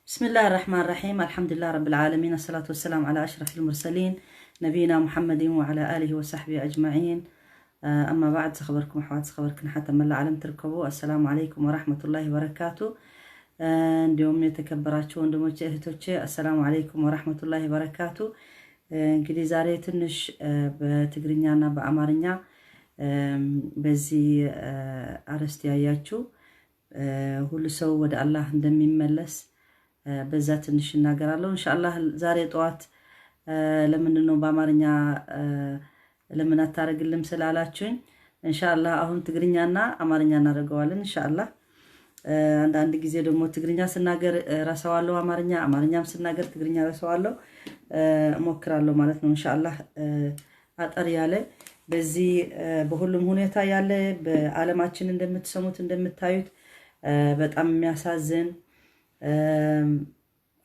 بسم الله الرحمن الرحيم. الحمد لله رب العالمين، الصلاة والسلام على أشرف المرسلين نبينا محمد وعلى آله وصحبه أجمعين. أما بعد، سخبركم حوات سخبركم حتى من العالم تركبوا. السلام عليكم ورحمة الله وبركاته. اليوم يتكبراتشو وندموش اهتوشي. السلام عليكم ورحمة الله وبركاته. እንግዲህ ዛሬ ትንሽ በትግርኛና በአማርኛ በዚህ አረስት ያያችሁ ሁሉ ሰው ወደ አላህ እንደሚመለስ በዛ ትንሽ እናገራለሁ። ኢንሻአላህ ዛሬ ጧት ለምን ነው በአማርኛ ለምን አታረግልም ስላላችሁኝ ኢንሻአላህ አሁን ትግርኛና አማርኛ እናደርገዋለን ኢንሻአላህ። አንዳንድ ጊዜ ደግሞ ትግርኛ ስናገር ራሳዋለሁ፣ አማርኛም ስናገር ትግርኛ ራሳዋለሁ ሞክራለሁ ማለት ነው ኢንሻአላህ። አጠር ያለ በዚህ በሁሉም ሁኔታ ያለ በዓለማችን እንደምትሰሙት እንደምታዩት በጣም የሚያሳዝን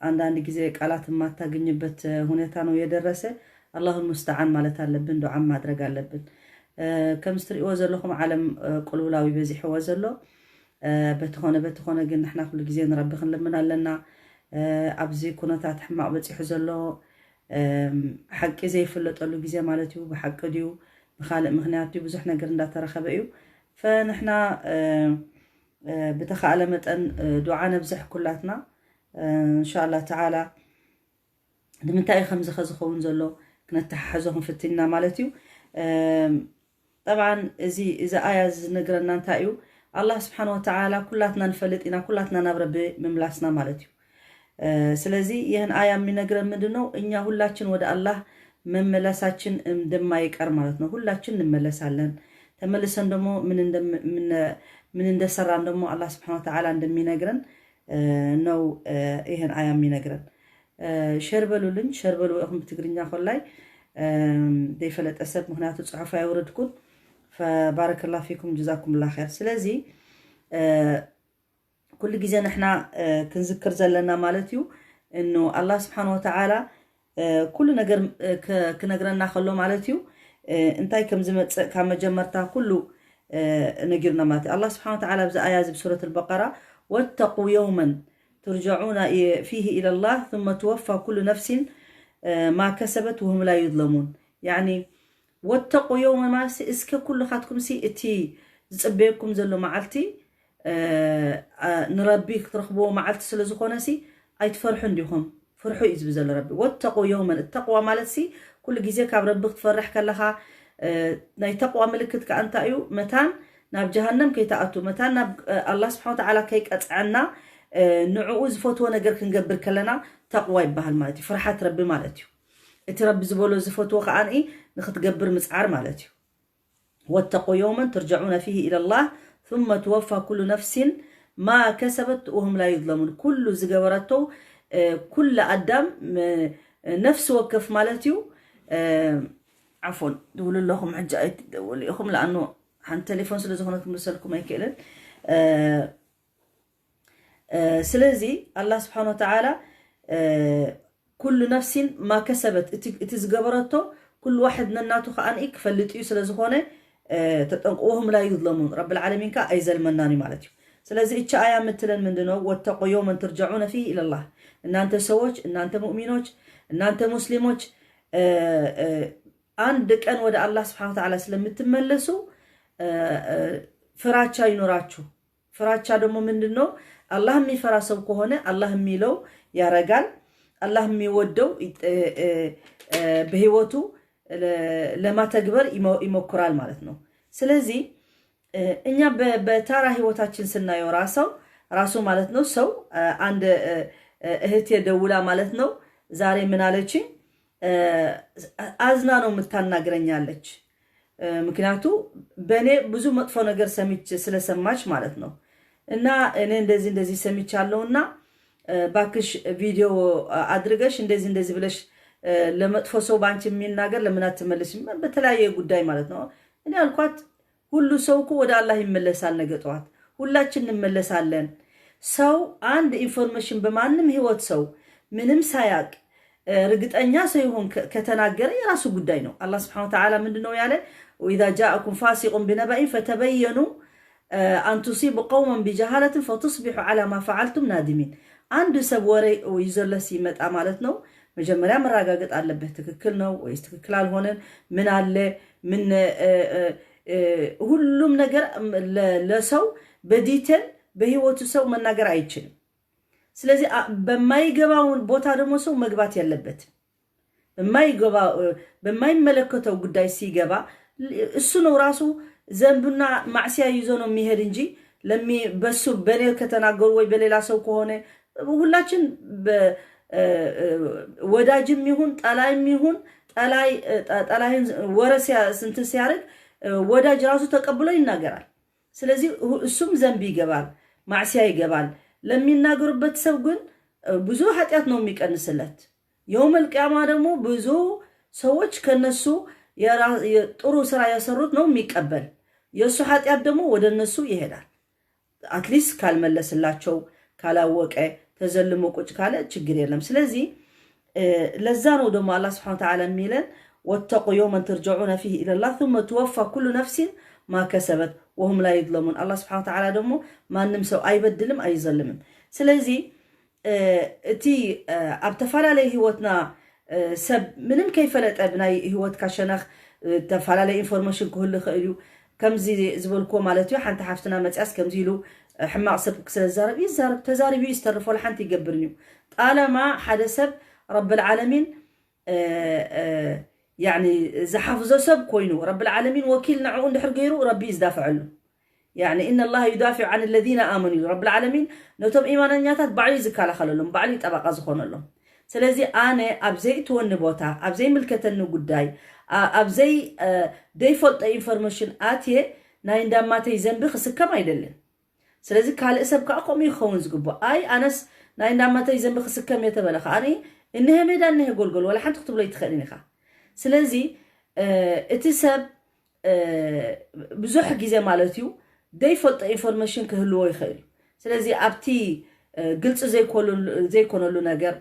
አንዳንድ ጊዜ ቃላት ማታገኝበት ሁኔታ ነው የደረሰ። አላሁ ሙስተዓን ማለት አለብን፣ ዱዓ ማድረግ አለብን። ከምስትሪኦ ዘለኹም ዓለም ቁልውላዊ በዚህ ወዘሎ በተኾነ ግን ንሕና ኩሉ ግዜ ንረብኽን ለምን ኣለና ኣብዚ ኩነታት ሕማቕ በፂሑ ዘሎ ሓቂ ዘይፍለጠሉ ግዜ ማለት እዩ። ብሓቂ ድዩ ብኻልእ ምክንያት ድዩ ብዙሕ ነገር እንዳተረኸበ እዩ። ፈንሕና بتخاله متن دعاء نبزح كلاتنا ان شاء الله تعالى دمنتاي خمسه خزخون زلو كنتححزهم فتنا مالتيو. طبعا اذا اياز نغرنا نتايو الله سبحانه وتعالى كلاتنا نفلطينا كلاتنا نبرب مملاسنا مالتيو. ስለዚህ ይህን አያ የሚነግረን ምንድነው? እኛ ሁላችን ወደ አላህ መመለሳችን እንደማይቀር ማለት ነው። ሁላችን እንመለሳለን። ተመልሰን ደግሞ ምን እንደሰራን ደግሞ አላህ Subhanahu Wa Ta'ala እንደሚነግረን ነው ይሄን አያ የሚነግረን። ሸርበሉልኝ ሸርበሉ አሁን በትግርኛ ሆላይ ደይፈለጠሰብ ምክንያቱ ጽሑፍ አይወርድኩን فبارك فيكم جزاكم الله خير። ስለዚህ كل ጊዜ نحنا كنذكر ዘለና ማለትዩ انه الله Subhanahu Wa Ta'ala كل ነገር كنግረና خلو ማለትዩ እንታይ ከም ዝመጽእ ካብ መጀመርታ ኩሉ نجرنا مات الله سبحانه وتعالى بآيات بسورة البقرة واتقوا يوما ترجعون فيه إلى الله ثم توفى كل نفس ما كسبت وهم لا يظلمون. يعني واتقوا يوما ما اسك كل خاتكم سي اتي زبيكم زلو معلتي نربيك ترخبوا معلتي سلازخونا سي اي تفرحوا عندهم فرحوا يزب زل ربي. واتقوا يوما التقوى مالتي كل جزيك عب ربك تفرح كلها ناي تقوى ملكت كأنت أيو متان ناب جهنم كي تأتو متان ناب الله سبحانه وتعالى كي أتعنا نعوز فوتو نجر كنجبر كلنا تقوى يبهال مالتي فرحات ربي مالتيو اتربي زبولو زفوتو خان اي نخت جبر مسعر مالتيو. واتقوا يوما ترجعون فيه إلى الله ثم توفى كل نفس ما كسبت وهم لا يظلمون. كل زجورته كل أدم نفس وكف مالتيو. عفوا دول لهم حجة دول لهم لأنه عن تليفون سلزخونكم رسالكم يكيلن. سلزي الله سبحانه وتعالى كل نفس ما كسبت اتزقبرته كل واحد نناتو خان ايك فلتيو سلزخونه تتنقوهم لا يظلمون. رب العالمين كا ايزل مناني مالتيو. سلزي اتش آية متلن من دنو واتقوا يوما ترجعون فيه إلى الله. ان انت سووش ان انت مؤمنوش ان انت مسلموش አንድ ቀን ወደ አላህ Subhanahu Wa Ta'ala ስለምትመለሱ ፍራቻ ይኖራችሁ። ፍራቻ ደግሞ ምንድነው? አላህ የሚፈራ ሰው ከሆነ አላህ የሚለው ያረጋል። አላህ የሚወደው በህይወቱ ለማተግበር ይሞክራል ማለት ነው። ስለዚህ እኛ በታራ ህይወታችን ስናየው ራሱ ማለት ነው ሰው አንድ እህት የደውላ ማለት ነው ዛሬ ምን አለችኝ? አዝና ነው የምታናግረኛለች። ምክንያቱ በኔ ብዙ መጥፎ ነገር ስለሰማች ማለት ነው። እና እኔ እንደዚህ ሰምቻለሁና ባክሽ ቪዲዮ አድርገሽ እንደዚህ ብለሽ ለመጥፎ ሰው ባንቺ የሚናገር ለምን አትመለሽም? በተለያየ ጉዳይ ማለት ነው። እኔ አልኳት ሁሉ ሰው እኮ ወደ አላህ ይመለሳል። ነገ ጠዋት ሁላችን እንመለሳለን። ሰው አንድ ኢንፎርሜሽን በማንም ህይወት ሰው ምንም ሳያቅ رجتني سيهون كتناجر يراسو قدينه. الله سبحانه وتعالى من دنو ياله وإذا جاءكم فاسق بنبأ فتبينوا أن تصيبوا قوما بجهالة فتصبحوا على ما فعلتم نادمين. አንድ ሰብ ወሬ ይዘለስ ይመጣ ማለት ነው መጀመሪያ መረጋገጥ አለበት ትክክል ነው ወይስ ትክክል አልሆነም ምን አለ ምን ሁሉም ነገር ለሰው በዲቴል በህይወቱ ሰው መናገር አይችልም ስለዚህ በማይገባው ቦታ ደግሞ ሰው መግባት ያለበት በማይመለከተው ጉዳይ ሲገባ እሱ ነው ራሱ ዘንብና ማዕሲያ ይዞ ነው የሚሄድ እንጂ በሱ በኔ ከተናገሩ ወይ በሌላ ሰው ከሆነ ሁላችን ወዳጅም ይሁን ጠላይም ይሁን ጠላይን ወረሲያ ስንት ሲያርግ ወዳጅ ራሱ ተቀብሎ ይናገራል ስለዚህ እሱም ዘንብ ይገባል ማዕሲያ ይገባል ለሚናገሩበት ሰው ግን ብዙ ኃጢያት ነው የሚቀንስለት የውመል ቂያማ ደግሞ ብዙ ሰዎች ከነሱ ጥሩ ስራ ያሰሩት ነው የሚቀበል የሱ ኃጢያት ደግሞ ወደነሱ ይሄዳል አትሊስት ካልመለስላቸው ካላወቀ ተዘልሞ ቁጭ ካለ ችግር የለም ስለዚህ ለዛ ነው ደግሞ አላህ Subhanahu Wa Ta'ala የሚለን واتقوا يوما ترجعون فيه الى الله ثم توفى كل نفس ما كسبت وهم لا يظلمون الله سبحانه وتعالى ደግሞ ማንም ሰው አይበድልም አይዘልምም ስለዚህ እቲ አብተፈላለይ ህይወትና ሰብ ምንም ከይፈለጠ ብናይ ህይወት ካሸነኽ ተፈላለይ ኢንፎርሜሽን ኩሉ ኸዩ ከምዚ ዝብልኮ ማለት እዩ ሓንቲ ሓፍትና መጽያስ ከምዚ ኢሉ حماق سب كسلزارب يزارب تزارب يسترف ولا حنت يقبرني طالما حدا سب رب العالمين يعني زحفزو سب كوينو رب العالمين وكيل نعو ندحر غيرو ربي يدافع له يعني ان الله يدافع عن الذين امنوا رب العالمين نوتم ايمانياتات بعلي زكاله خللهم بعلي طبقه زخون لهم ስለዚህ አነ አብዘይ ተወን ቦታ አብዘይ ምልከተን ጉዳይ አብዘይ ዴፎልት ኢንፎርሜሽን አቴ ናይ እንዳማተይ ዘንብ ክስከም አይደለም ስለዚህ ካልእሰብ ካቆም ይኸውን ዝግቦ አይ አነስ ናይ እንዳማተይ ዘንብ ክስከም የተበለኸ አኒ እንሄ ሜዳ እንሄ ጎልጎል ወላ ሓንቲ ክትብሎ ይትኸልኒኻ ስለዚህ እቲ ሰብ ብዙሕ ግዜ ማለት እዩ ዴፎልት ኢንፎርሜሽን ክህልዎ ይኽእል ስለዚህ ኣብቲ ግልጽ ዘይኮነሉ ነገር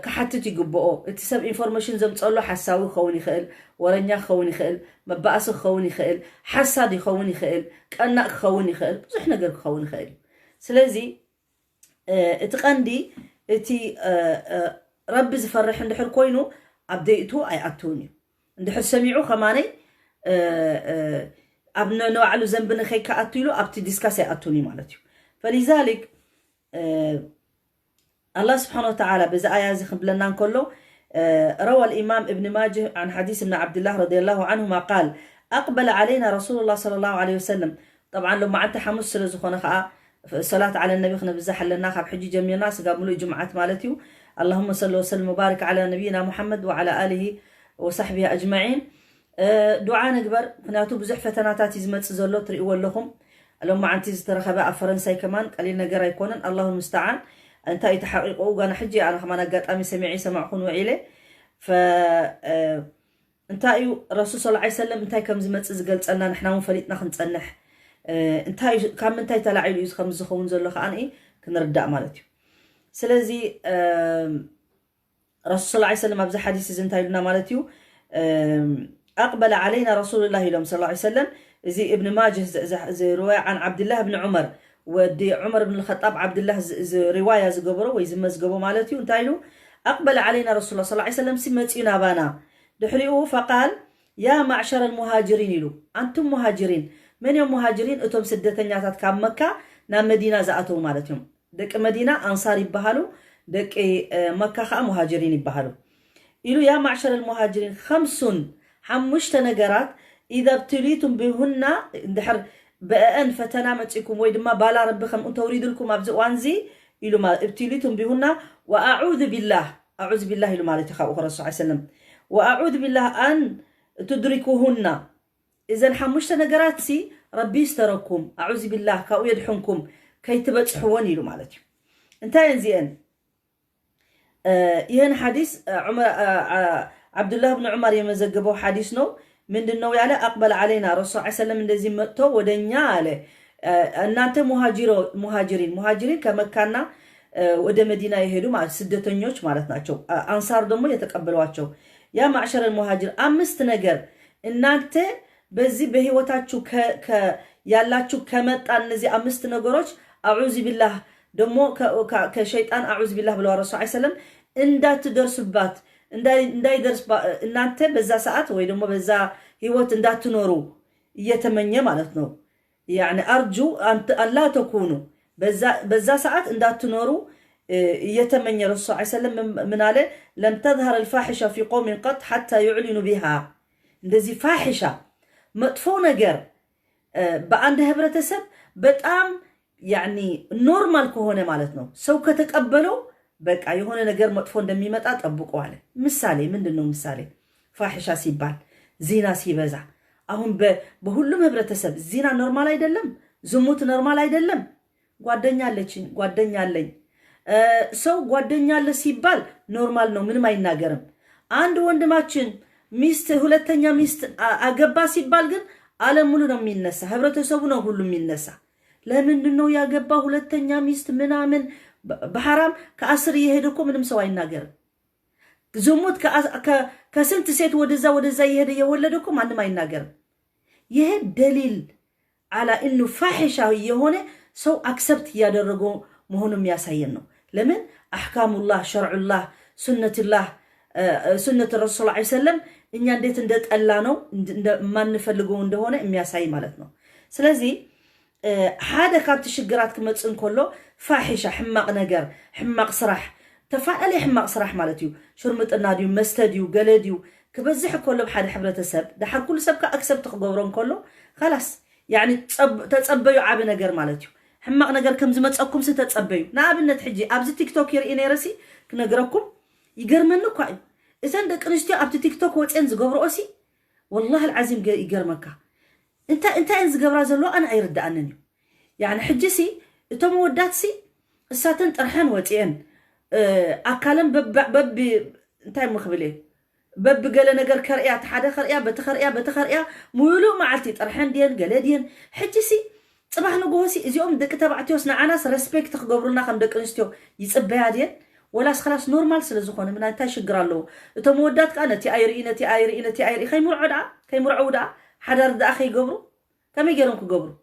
كحتت يقبؤ اتصاب إنفورميشن زمتصلو حساوي خوني خيل ورنيا خوني خيل مبأس خوني خيل حسادي خوني خيل كأنك خوني خيل بزح نقر خوني خيل سلازي اتقندي اتي رب زفرح اندحر كوينو عبديتو اي عبتوني اندحر سميعو خماني ابنو نوعلو زنبن خي كأتولو ابتي ديسكاسي عبتوني مالتيو فلذلك الله سبحانه وتعالى بذا آية خبلنا كله روى الإمام ابن ماجه عن حديث ابن عبد الله رضي الله عنهما قال أقبل علينا رسول الله صلى الله عليه وسلم طبعا لما عدت حمس رزقنا صلاة على النبي خنا بزح لنا خب حجي جميع الناس قاموا جمعات مالتيو اللهم صل وسلم وبارك على نبينا محمد وعلى آله وصحبه أجمعين دعاء نكبر خناتو بزح فتناتات يزمت زلو تريقوا لهم لما عندي ترخباء فرنسا كمان قليل نقرا يكونن الله المستعان انت يتحققوا وانا حجي انا كمان قاطامي سمعي سمعكم وعيله ف انت الرسول صلى الله عليه وسلم انت كم زمص زغلصنا نحنا منفليطنا خنصنح انت كم انت تلاعيلو يخم زخون زلو خاني كنردع مالتي سلازي الرسول صلى الله عليه وسلم ابز حديث زنتايلنا مالتي اقبل علينا رسول الله صلى الله عليه وسلم زي ابن ماجه زي روايه عن عبد الله بن عمر ودي عمر بن الخطاب عبد الله روايه زغبرو وي زمزغبو مالتيو انتايلو اقبل علينا رسول الله صلى الله عليه وسلم سمتينا بانا دحريو فقال يا معشر المهاجرين يلو انتم مهاجرين من يوم مهاجرين اتم سدتنياتات كان مكه نا مدينه زاتو مالتيو دق مدينه انصار يبحالو دق مكه خا مهاجرين يبحالو يلو يا معشر المهاجرين حمشت نجرات اذا ابتليتم بهن اندحر بأن فتنا متكم ويدما بالا ربكم انت اريد لكم ابز وانزي يلو ما ابتليتم بهن واعوذ بالله يلو مالتي خا الرسول صلى الله عليه وسلم واعوذ بالله ان تدركوهن اذا حمشت نجرات سي ربي يستركم اعوذ بالله كاو يدحنكم كي تبصحون يلو مالتي انت ينزين يهن حديث عمر عبد الله بن عمر يمزغبو حديث نو ምንድነው ያለ አቅበል علينا رسول الله صلى الله عليه وسلم እንደዚህ መጥቶ ወደኛ አለ እናንተ ሙሃጂሪን ከመካና ወደ መዲና የሄዱ ማለት ስደተኞች ማለት ናቸው አንሳር ደግሞ የተቀበሏቸው ያ ማዕሸረ ሙሃጂር አምስት ነገር እናንተ በዚህ በህይወታችሁ ያላችሁ ከመጣ እነዚህ አምስት ነገሮች አዑዙ ቢላህ دمو كشيطان أعوذ بالله بالله الرسول عليه وسلم إندا تدرس بات إندا يدرس إن أنت بزا ساعات ويدمو بزا هيوت إندا تنورو يتمنى مالتنا يعني أرجو أن لا تكونوا بزا ساعات إندا تنورو يتمنى الرسول عليه وسلم من عليه لن تظهر الفاحشة في قوم قط حتى يعلنوا بها እንደዚህ ፋሒሻ መጥፎ ነገር በአንድ ህብረተሰብ በጣም ያኒ ኖርማል ከሆነ ማለት ነው ሰው ከተቀበለው በቃ የሆነ ነገር መጥፎ እንደሚመጣ ጠብቀው አለ ምሳሌ ምንድነው ምሳሌ ፋሒሻ ሲባል ዚና ሲበዛ አሁን በሁሉም ህብረተሰብ ዚና ኖርማል አይደለም ዝሙት ኖርማል አይደለም ጓደኛ አለኝ ሰው ጓደኛ አለ ሲባል ኖርማል ነው ምንም አይናገርም አንድ ወንድማችን ሚስት ሁለተኛ ሚስት አገባ ሲባል ግን ዓለም ሙሉ ነው የሚነሳ ህብረተሰቡ ነው ሁሉ የሚነሳ ለምንድነው ያገባ ሁለተኛ ሚስት ምናምን በሐራም ከአስር ይሄድኮ ምንም ሰው አይናገርም ዝሙት ከስንት ሴት ወደዛ ይሄድ የወለደኮ ማንም አይናገርም ይሄ ደሊል على انه فاحشه የሆነ ሰው አክሰፕት ያደረገው መሆኑን የሚያሳየን ነው ለምን احكام الله شرع الله سنة الرسول صلى الله عليه وسلم እኛ እንዴት እንደጠላ ነው ማንፈልገው እንደሆነ የሚያሳይ ማለት ነው ስለዚህ حدا كابت شجرات كمتصن كله فاحشه حماق نجر حماق صراح تفاعل حماق صراح مالتيو شرمط الناديو مستديو قلديو كبزح كله بحد حبرتسب دحر كل سبك اكسب تخبرون كله خلاص يعني تصبيو عاب نجر مالتيو حماق نجر كم زمتصكم ستتصبيو نابنت حجي ابز تيك توك يريني رسي كنغركم يجرمنكو اذا دقنشتي اب تيك توك وصن زغبروسي والله العظيم يجرمك انت انز غبرا زلو انا ايردانني يعني حجسي اتم وداتسي اساتن طرحان وطين اكلم بب انتي مخبلي بب قال نجر كريا تحدا خريا بتخريا مولو معلتي طرحان دين قلدين حجسي صباح نغوسي ازيوم دك تبعتيوس نعناس ريسبكت تخغبرنا خم دقنشتيو يصبيا دين ولا خلاص نورمال سلازخونه من انت شغرالو اتم ودات كانت تي ايري خيمرعودا حدر دا اخي يقبروا كم يجرون كقبروا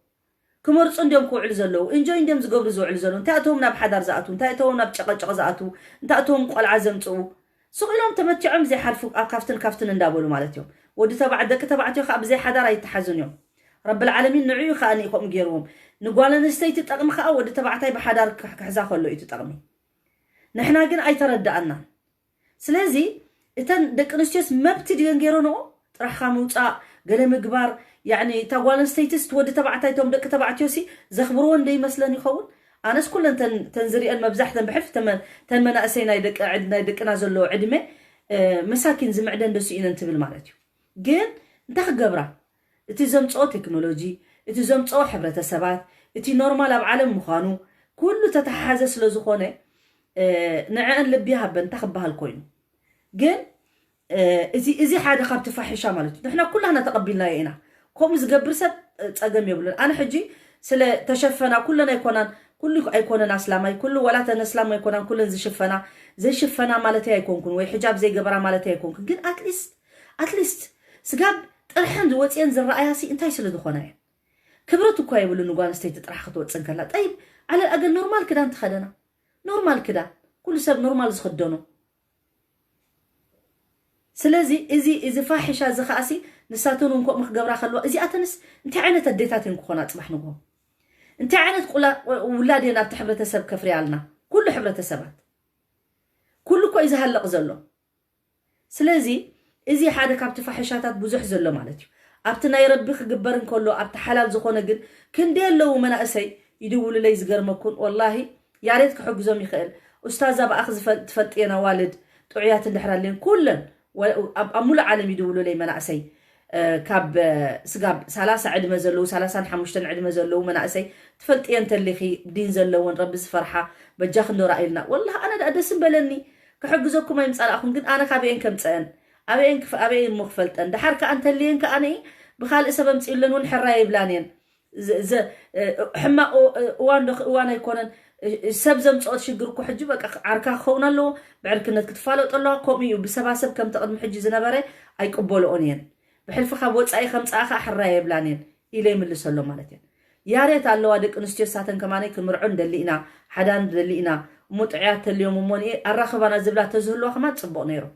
كمرص عندهم كوعل زلو انجو عندهم زقبر زوعل زلو انت اتهم ناب حدر زاتو انت اتهم ناب چقچق زاتو انت اتهم قل عزمصو سقيلهم تمتعهم زي حرفو كافتن اندابلو مالتهم ودي تبعدك تبعتو خاب زي حدر يتحزنيهم رب العالمين نعيو خانيكم غيرهم نقول نستيت تطقم خا ودي تبعتاي بحدر كحزا خلو يتطقمي نحنا جن اي تردأنا سلازي اتن دقنشتيس مبت ديان غيرونو طرحا موصا قال مغبار يعني تاغوالن ستيتس ود تبعتايتهم دق تبعتيوسي زخبرون دي مثلا يخون اناس كلن تنزريان مبزحتن بحف تنمنا اسينا يدق عندنا يدقنا زلو عدمه مساكين زمعدن دسو ان تبل مالتيو جن انت خغبرا اتي زمصو تكنولوجي اتي زمصو حبرتسبات اتي نورمال اب عالم مخانو كله تتحازس لزخونه نعان لبيها بنت خبها الكوين جن ازي حدا خاب تفاحشه مالتي نحنا كلنا تقبلنا يينا كوم زغبر سب صقم يبلن انا حجي سلا تشفنا كلنا يكونان كل يكوننا اسلامي كل ولا تنسلام يكونان كلن زي شفنا مالتي يكونكن وي حجاب زي غبره مالتي يكونكن جن اتليست سغاب طرحن وصين زراياسي انتي سلا دخونا كبرت اكو يبلن غان ستيت طرح خطوصنكلا طيب على الاقل نورمال كده انت خدنا نورمال كده كل سب نورمال زخدنو سلازي ازي فاحشه زخاسي نساتون انكو مخغبرا خلو ازي اتنس انت عينت اديتاتين كونا صباح نغو انت عينت قلا ولادينا بتحبرتسب كفريالنا كل حبرتسبات كلكو اذا هلق زلو سلازي ازي حدا كابت فاحشاتات بزح زلو مالتي ابتنا يربي خغبرن كلو ابت حلال زخونه جن كنديلو مناسي يدولوا لي زغرمكون والله يا ريت كحجزهم يخيل استاذه باخذ تفطينا والد طعيات اندحرالين كلن امول عالم يدولوا لي مناسي كاب سغاب 30 عدمه زلو 35 عدمه زلو مناسي تفلطين تلخي دين زلون رب زفرحه بجاخ ندور رايلنا والله انا دادسن بلني كحجزكم ما يمصالخون كن انا كابين كمصن ابين مخفلطن دحرك انت لين كاني بخال سبب مصيلن والحراي بلانين حما وانا يكونن سبزم صوت شجركو حجي بقى عركا خونالو بعركنت كتفالو طلع كوميو بسباسب كم تقدم حجي زنبره ايقبلونين بحلف خا وصاي خمصاخا حراي بلانين الى يملسلو مالتين يا ريت الله وادك نستيو ساتن كماني كمرعون دلينا حدان دلينا مطعيات اليوم موني الرخبانا زبلا تزهلو خما تصبق نيرو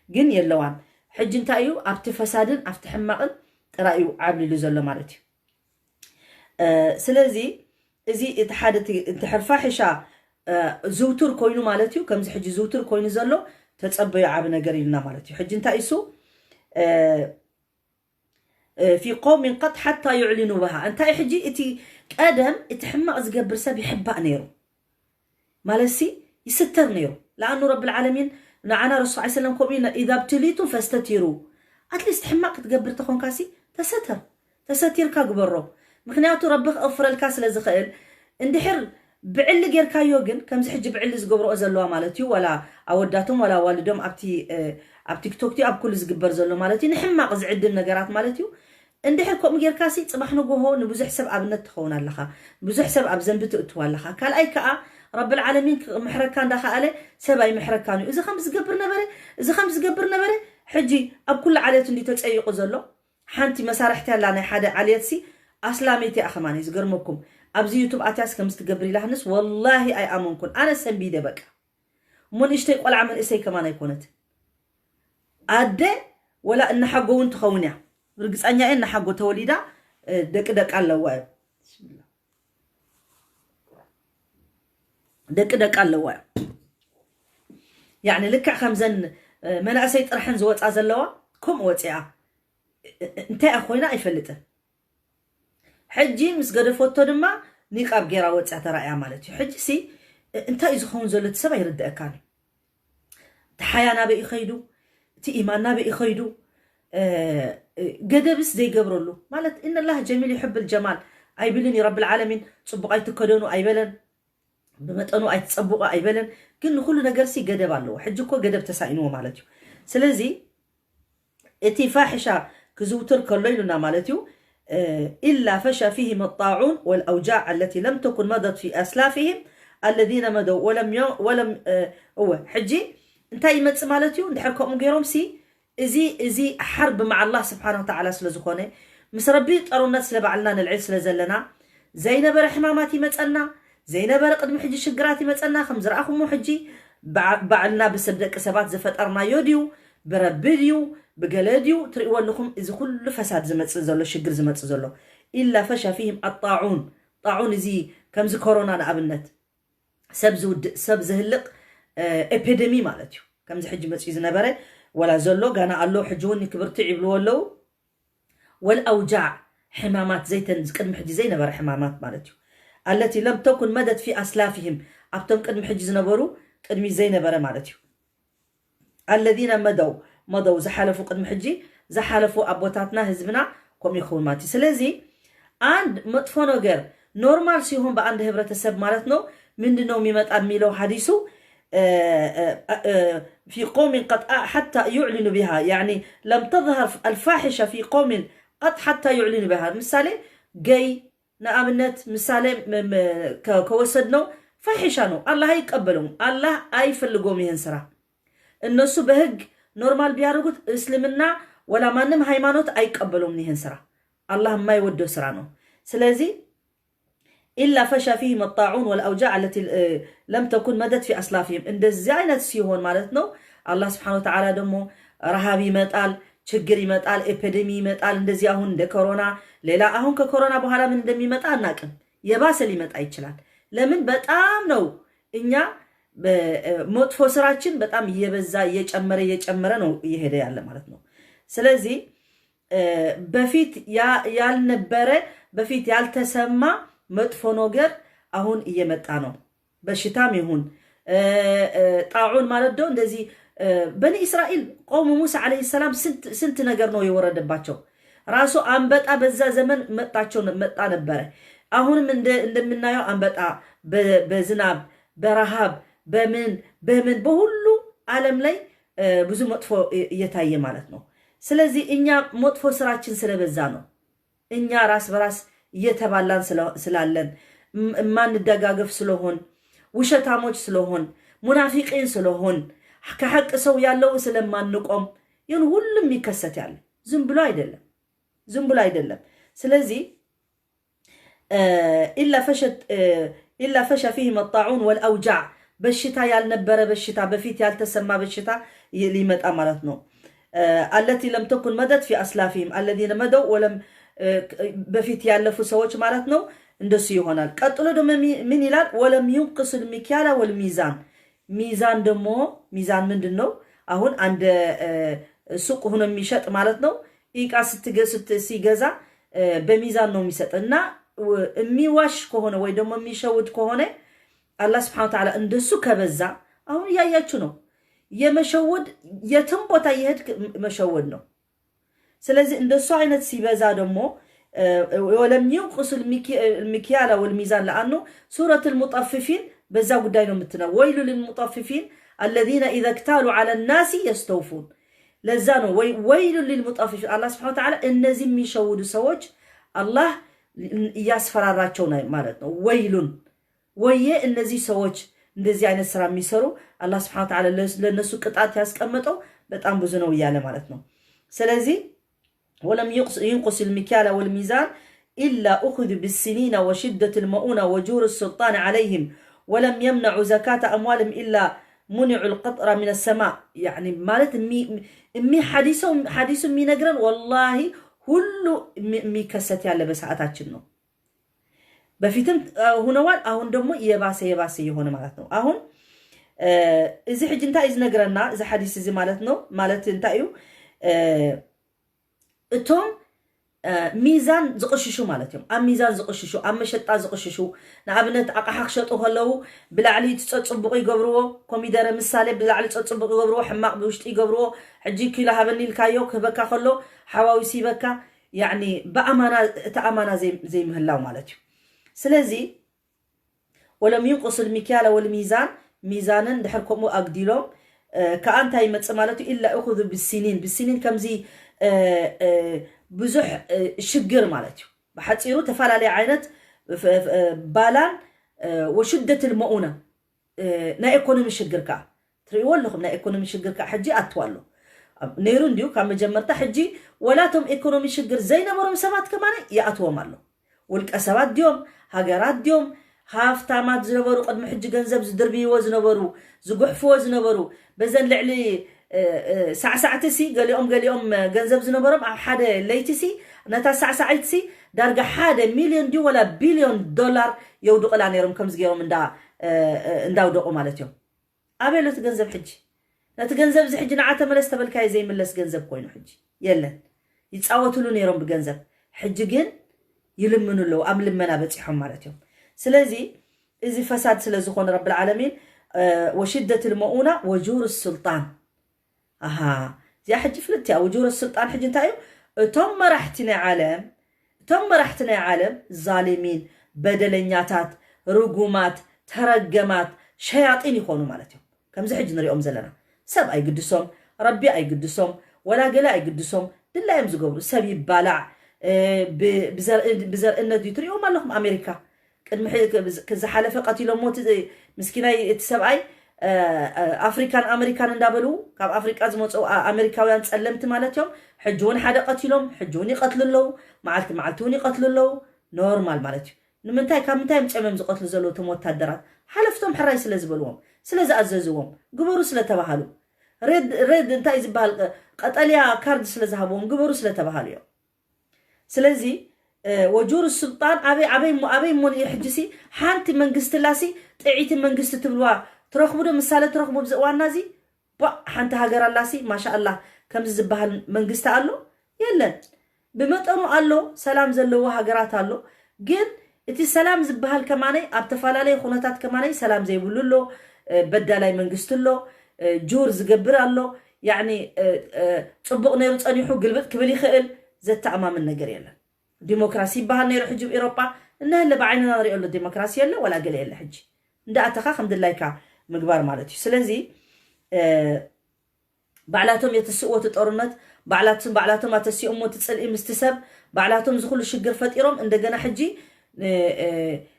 جن يلوان حج انتايو ابت فسادن ابت حماقن رايو عامل لزلو مالتي سلازي ازي اتحر فاحشة زوتر كوينو مالتيو كمز حج زوتر كوينو زلو تتصبيو عاب نغير لنا مالتيو حج انتايسو في قوم قد حتى يعلنوا بها انت حجي اتي قدم اتحمق زقبر سب يحبق نيرو مالسي يستر نيرو لانه رب العالمين نعنا رسول الله صلى الله عليه وسلم قومنا اذا ابتليتم فاستتروا اتليست حمق تقبر تخون كاسي تستر كقبرو مخنياتو ربك افر الكاس لزخيل اندحر بعل غيركايو جن كم حج بعل زغبرو زلوا مالتي ولا اوداتهم ولا والدهم ابتي تيك توك تي اب كل زغبر زلو مالتي نحماق زعدم نغرات مالتي اندحر كوم غيركاسي صباح نغو نبزح سب ابنت تخون لخا بزح سب اب زنب تؤتوا لخا قال اي كا رب العالمين محركان داخله سباي محركان اذا خمس زغبر نبره حجي اب كل عليت اندي تصيقو زلو حنتي مسارحتي لانا حدا عليتسي اسلاميتي اخماني زغرمكم ابزي يوتيوب اتاس كمس تقبري لهنس والله اي امنكم انا سنبي دبق من اشتي قلع من اسي كمان يكونت اده ولا ان حقو انت خونيا رغصانيا ان حقو توليدا دق الله بسم الله دق الله يعني لك خمزن مناسي طرحن زوصا زلوا كم وصيا انت اخوينا يفلطه حجي مس قدفوتو دما نيقاب غيرا وصا ترايا مالتي حجي سي انت يزخون زلت سبا يردكاني تحيانا بي يخيدو تي ايماننا بي يخيدو قدبس زي قبرلو مالت ان الله جميل يحب الجمال ايبلني رب العالمين صبق ايتكدونو ايبلن بمطنو ايتصبقوا ايبلن كن كل ነገር سي قدب الله حجي كو قدب تساينو مالتي سلازي اتي فاحشه كزوتر كليلنا مالتي إلا فشى فيهم الطاعون والأوجاع التي لم تكن مضت في أسلافهم الذين مضوا ولم هو حجي انتي متص مالتيو ندحركم غيرهم سي ازي حرب مع الله سبحانه وتعالى سلازكونه مس ربي طرونات سلبعلنا نلعب سلازلنا زينبر حمامات يمصنا زينبر قدم حجي شغرات يمصنا خمزراخم حجي بعلنا بسبدق سبات زفطرنا يوديو بربديو بقلاديو تريقوا لكم إذا كل فساد زمت زلو شجر زمت زلو إلا فشى فيهم الطاعون طاعون زي كمز كورونا نقبلنت سبز هلق ابيديمي مالتيو كمز حج مسيز نبره ولا زلو قانا قالو حجوني كبرت عبلو ولو والأوجاع حمامات زيتن قدم حج زي نبره حمامات مالتيو التي لم تكن مدت في أسلافهم أبتم قدم حج زنبرو قدمي زي نبره مالتيو الذين مضوا زحلفوا قدم حجي زحلفوا أبوتاتنا هزبنا كم يخون ماتي سلازي عند مطفو نوغر نورمال سيهم بعند هبرة السب مالتنو من دنو ميمت أميلو حديثو في قوم قد حتى يعلنوا بها يعني لم تظهر الفاحشة في قوم قد حتى يعلنوا بها مثالي جاي نأمنت مثالي كوسدنو فاحشانو الله يقبلهم الله يفلقوا مهن سرا النسو بهج نورمال بيارغوت اسلمنا ولا مانم هايمانوت ايقبلوم نيهن سرا الله ما يودو سرانو سلازي الا فشى فيهم الطاعون والاوجاع التي لم تكن مدت في اسلافهم اندزي عينت سيهون مالتنو الله سبحانه وتعالى دمو رهابي يمطال ችግር ይመጣል ኤፒዴሚ ይመጣል እንደዚህ አሁን እንደ ኮሮና ሌላ አሁን ከኮሮና በኋላ ምን እንደሚመጣ አናቅም የባሰ ሊመጣ ይችላል ለምን በጣም ነው እኛ መጥፎ ስራችን በጣም እየበዛ እየጨመረ ነው እየሄደ ያለ ማለት ነው ስለዚህ በፊት ያልነበረ በፊት ያልተሰማ መጥፎ ነገር አሁን እየመጣ ነው በሽታም ይሁን ጣዑን ማለት ነው እንደዚህ በኒ እስራኤል ቆሙ ሙሳ አለይሂ ሰላም ስንት ነገር ነው የወረደባቸው ራሱ አንበጣ በዛ ዘመን መጣ ነበር አሁንም እንደምናየው አንበጣ በዝናብ በረሃብ በምን በሁሉ ዓለም ላይ ብዙ መጥፎ እየታየ ማለት ነው ስለዚህ እኛ መጥፎ ስራችን ስለበዛ ነው እኛ ራስ በራስ እየተባላን ስላለን ማን ደጋገፍ ስለሆን ውሸታሞች ስለሆን ሙናፊቂን ስለሆን ከሐቅ ሰው ያለው ስለማንቆም ይሁን ሁሉም ይከሰት ያለ ዝም ብሎ አይደለም ስለዚህ إلا فشى فيهم الطاعون والأوجاع بشتا يالنبرة بشتا بفيت يالتسمى بشتا يليمت أمرتنا التي لم تكن مدت في أسلافهم الذين مدوا ولم بفيت يالفوا سوتش مالتنا اندسيو هنا قتلوا دم من يلال ولم ينقص المكيال والميزان ميزان دمو ميزان من دنو أهون عند سوق هنا ميشات مالتنا إيكا ستسيجزا بميزان نو ميسات إننا ميواش كهونه ويدوم ميشود كهونه الله سبحانه وتعالى اندسو كبزا أهون ياياتشنو يمشود يتنبوتا يهد مشود نو سلازي اندسو عينت سيبزا دمو ولم ينقص المكيال والميزان لأنه سورة المطففين بزا قداينو متنا ويل للمطففين الذين إذا اكتالوا على الناس يستوفون لزانو ويل للمطففين الله سبحانه وتعالى النزي ميشود سوج الله ياسفر الراتشونا مالتنا ويه النزي سوج እንደዚህ አይነት ስራ የሚሰሩ አላህ Subhanahu Wa Ta'ala ለነሱ ቅጣት ያስቀመጠው በጣም ብዙ ነው ይያለ ማለት ነው ስለዚህ ولم ينقص المكيال والميزان إلا أخذ بالسنين وشدة المؤونة وجور السلطان عليهم ولم يمنعوا زكاة أموالهم إلا منعوا القطر من السماء يعني مالت مي حديث مي نقرن والله كله مي كسات يالا بساعتاتنا بفيتم هنا وال أهون دمو يباسي هنا مالتنا أهون إذا حج انتا إذا نقرنا إذا حديث إذا مالتنا مالت انتايو اتوم ميزان زقششو مالتهم ميزان زقششو مشطا زقششو نعبنت اقحق شطو هلو بلعلي تصصبقو يغبرو كوميدر مثالي بلعلي تصصبقو يغبرو حماق بوشط يغبرو حجي كيلا هبني الكايو كبكا خلو حواوي سيبكا يعني تأمانة زي مهلاو مالتهم سلازي ولم ينقص المكيال والميزان ميزانا دحركمو اقديلهم كأنت يمص مالتو الا اخذ بالسنين كم زي بزح شجر مالتي بحصيرو تفعلالي عينت بالان وشدة المؤونة نا ايكونومي شجركا تريول لكم نا ايكونومي شجركا حجي اتوالو نيرون ديو كما جمرتا حجي ولاتهم ايكونومي شجر زي نبرم سمات كمان ياتوم الله والقسبات ديوم هاجرات ديوم هافتامات زنبرو قد محج جنزب زدربي وزنبرو زقحف وزنبرو بزن لعلي ساعتسي قال يوم جنزب زنبرم حدا ليتسي نتا ساعتسي درجة حدا مليون دي ولا بليون دولار يودو قلاني رم كم زجيرهم ندا ودقوا مالتهم أبيلو تجنزب حجي لا تجنزب زي حجي نعاتة ملست بالكاي زي ملس جنزب كوينو حجي يلا يتصاوتوا له نيرهم بجنزب حجي جن يلمنوا له أم لمنا بتصيحهم مالتهم سلازي إذا فساد سلازخون رب العالمين وشدة المؤونة وجور السلطان زي حجي فلتي وجور السلطان حجي انتايو تم رحتنا عالم ظالمين بدلنياتات رقومات ترقمات شياطين يخونوا مالتهم كم زي حجي نريهم زلنا سب أي قدسهم ربي أي قدسهم ولا قلا أي قدسهم دلا يمزقوا سب يبالع بزر إن ديتريهم لهم أمريكا كذا حلفة قتيلهم موت مسكينة يتسبعي أمريكان ندابلو كاب أفريقيا زموت أو أمريكاويان تسلمت مالتهم حجون حدا قتيلهم حجوني قتل له معلتوني قتل له نورمال مالتهم نمنتاي كامنتاي متعمم زقتل زلو تموت تدرات حلفتهم حراي سلازبلوهم سلاز أززوهم قبروا سلتبهالو ريد انتاي زبال قتاليا كارد سلازهبوهم قبروا سلتبهالو سلازي وجور السلطان أبي مون يحجسي حانتي منقست لاسي تعيتي منقست تبلوا ترخبوا ده مسالة ترخبوا بزقوان نازي حانت هاجر اللاسي ما شاء الله كم زبها منقست قالو يلا بمطنو قالو سلام زلوا هاجرات قالو جن اتي سلام زبها الكماني ابتفالالي خونتات كماني سلام زي بلولو بدالاي منقست له جور زقبر قالو يعني صبق نيرو تصنيحو قلبت كبلي خيل زت أمام النجار يلا ديمقراطي بها نيرو حجب أوروبا إنها اللي بعيننا نريق له ديمقراطي يلا ولا قل يلا حج ده أتخا الحمد لله كا مقبار مالتي سلازي بعلاتهم يتسقوا تتقرنت بعلاتهم تسيئوا وتتسلقي مستسب بعلاتهم زخول الشجر فتيرهم إن دجنا حجي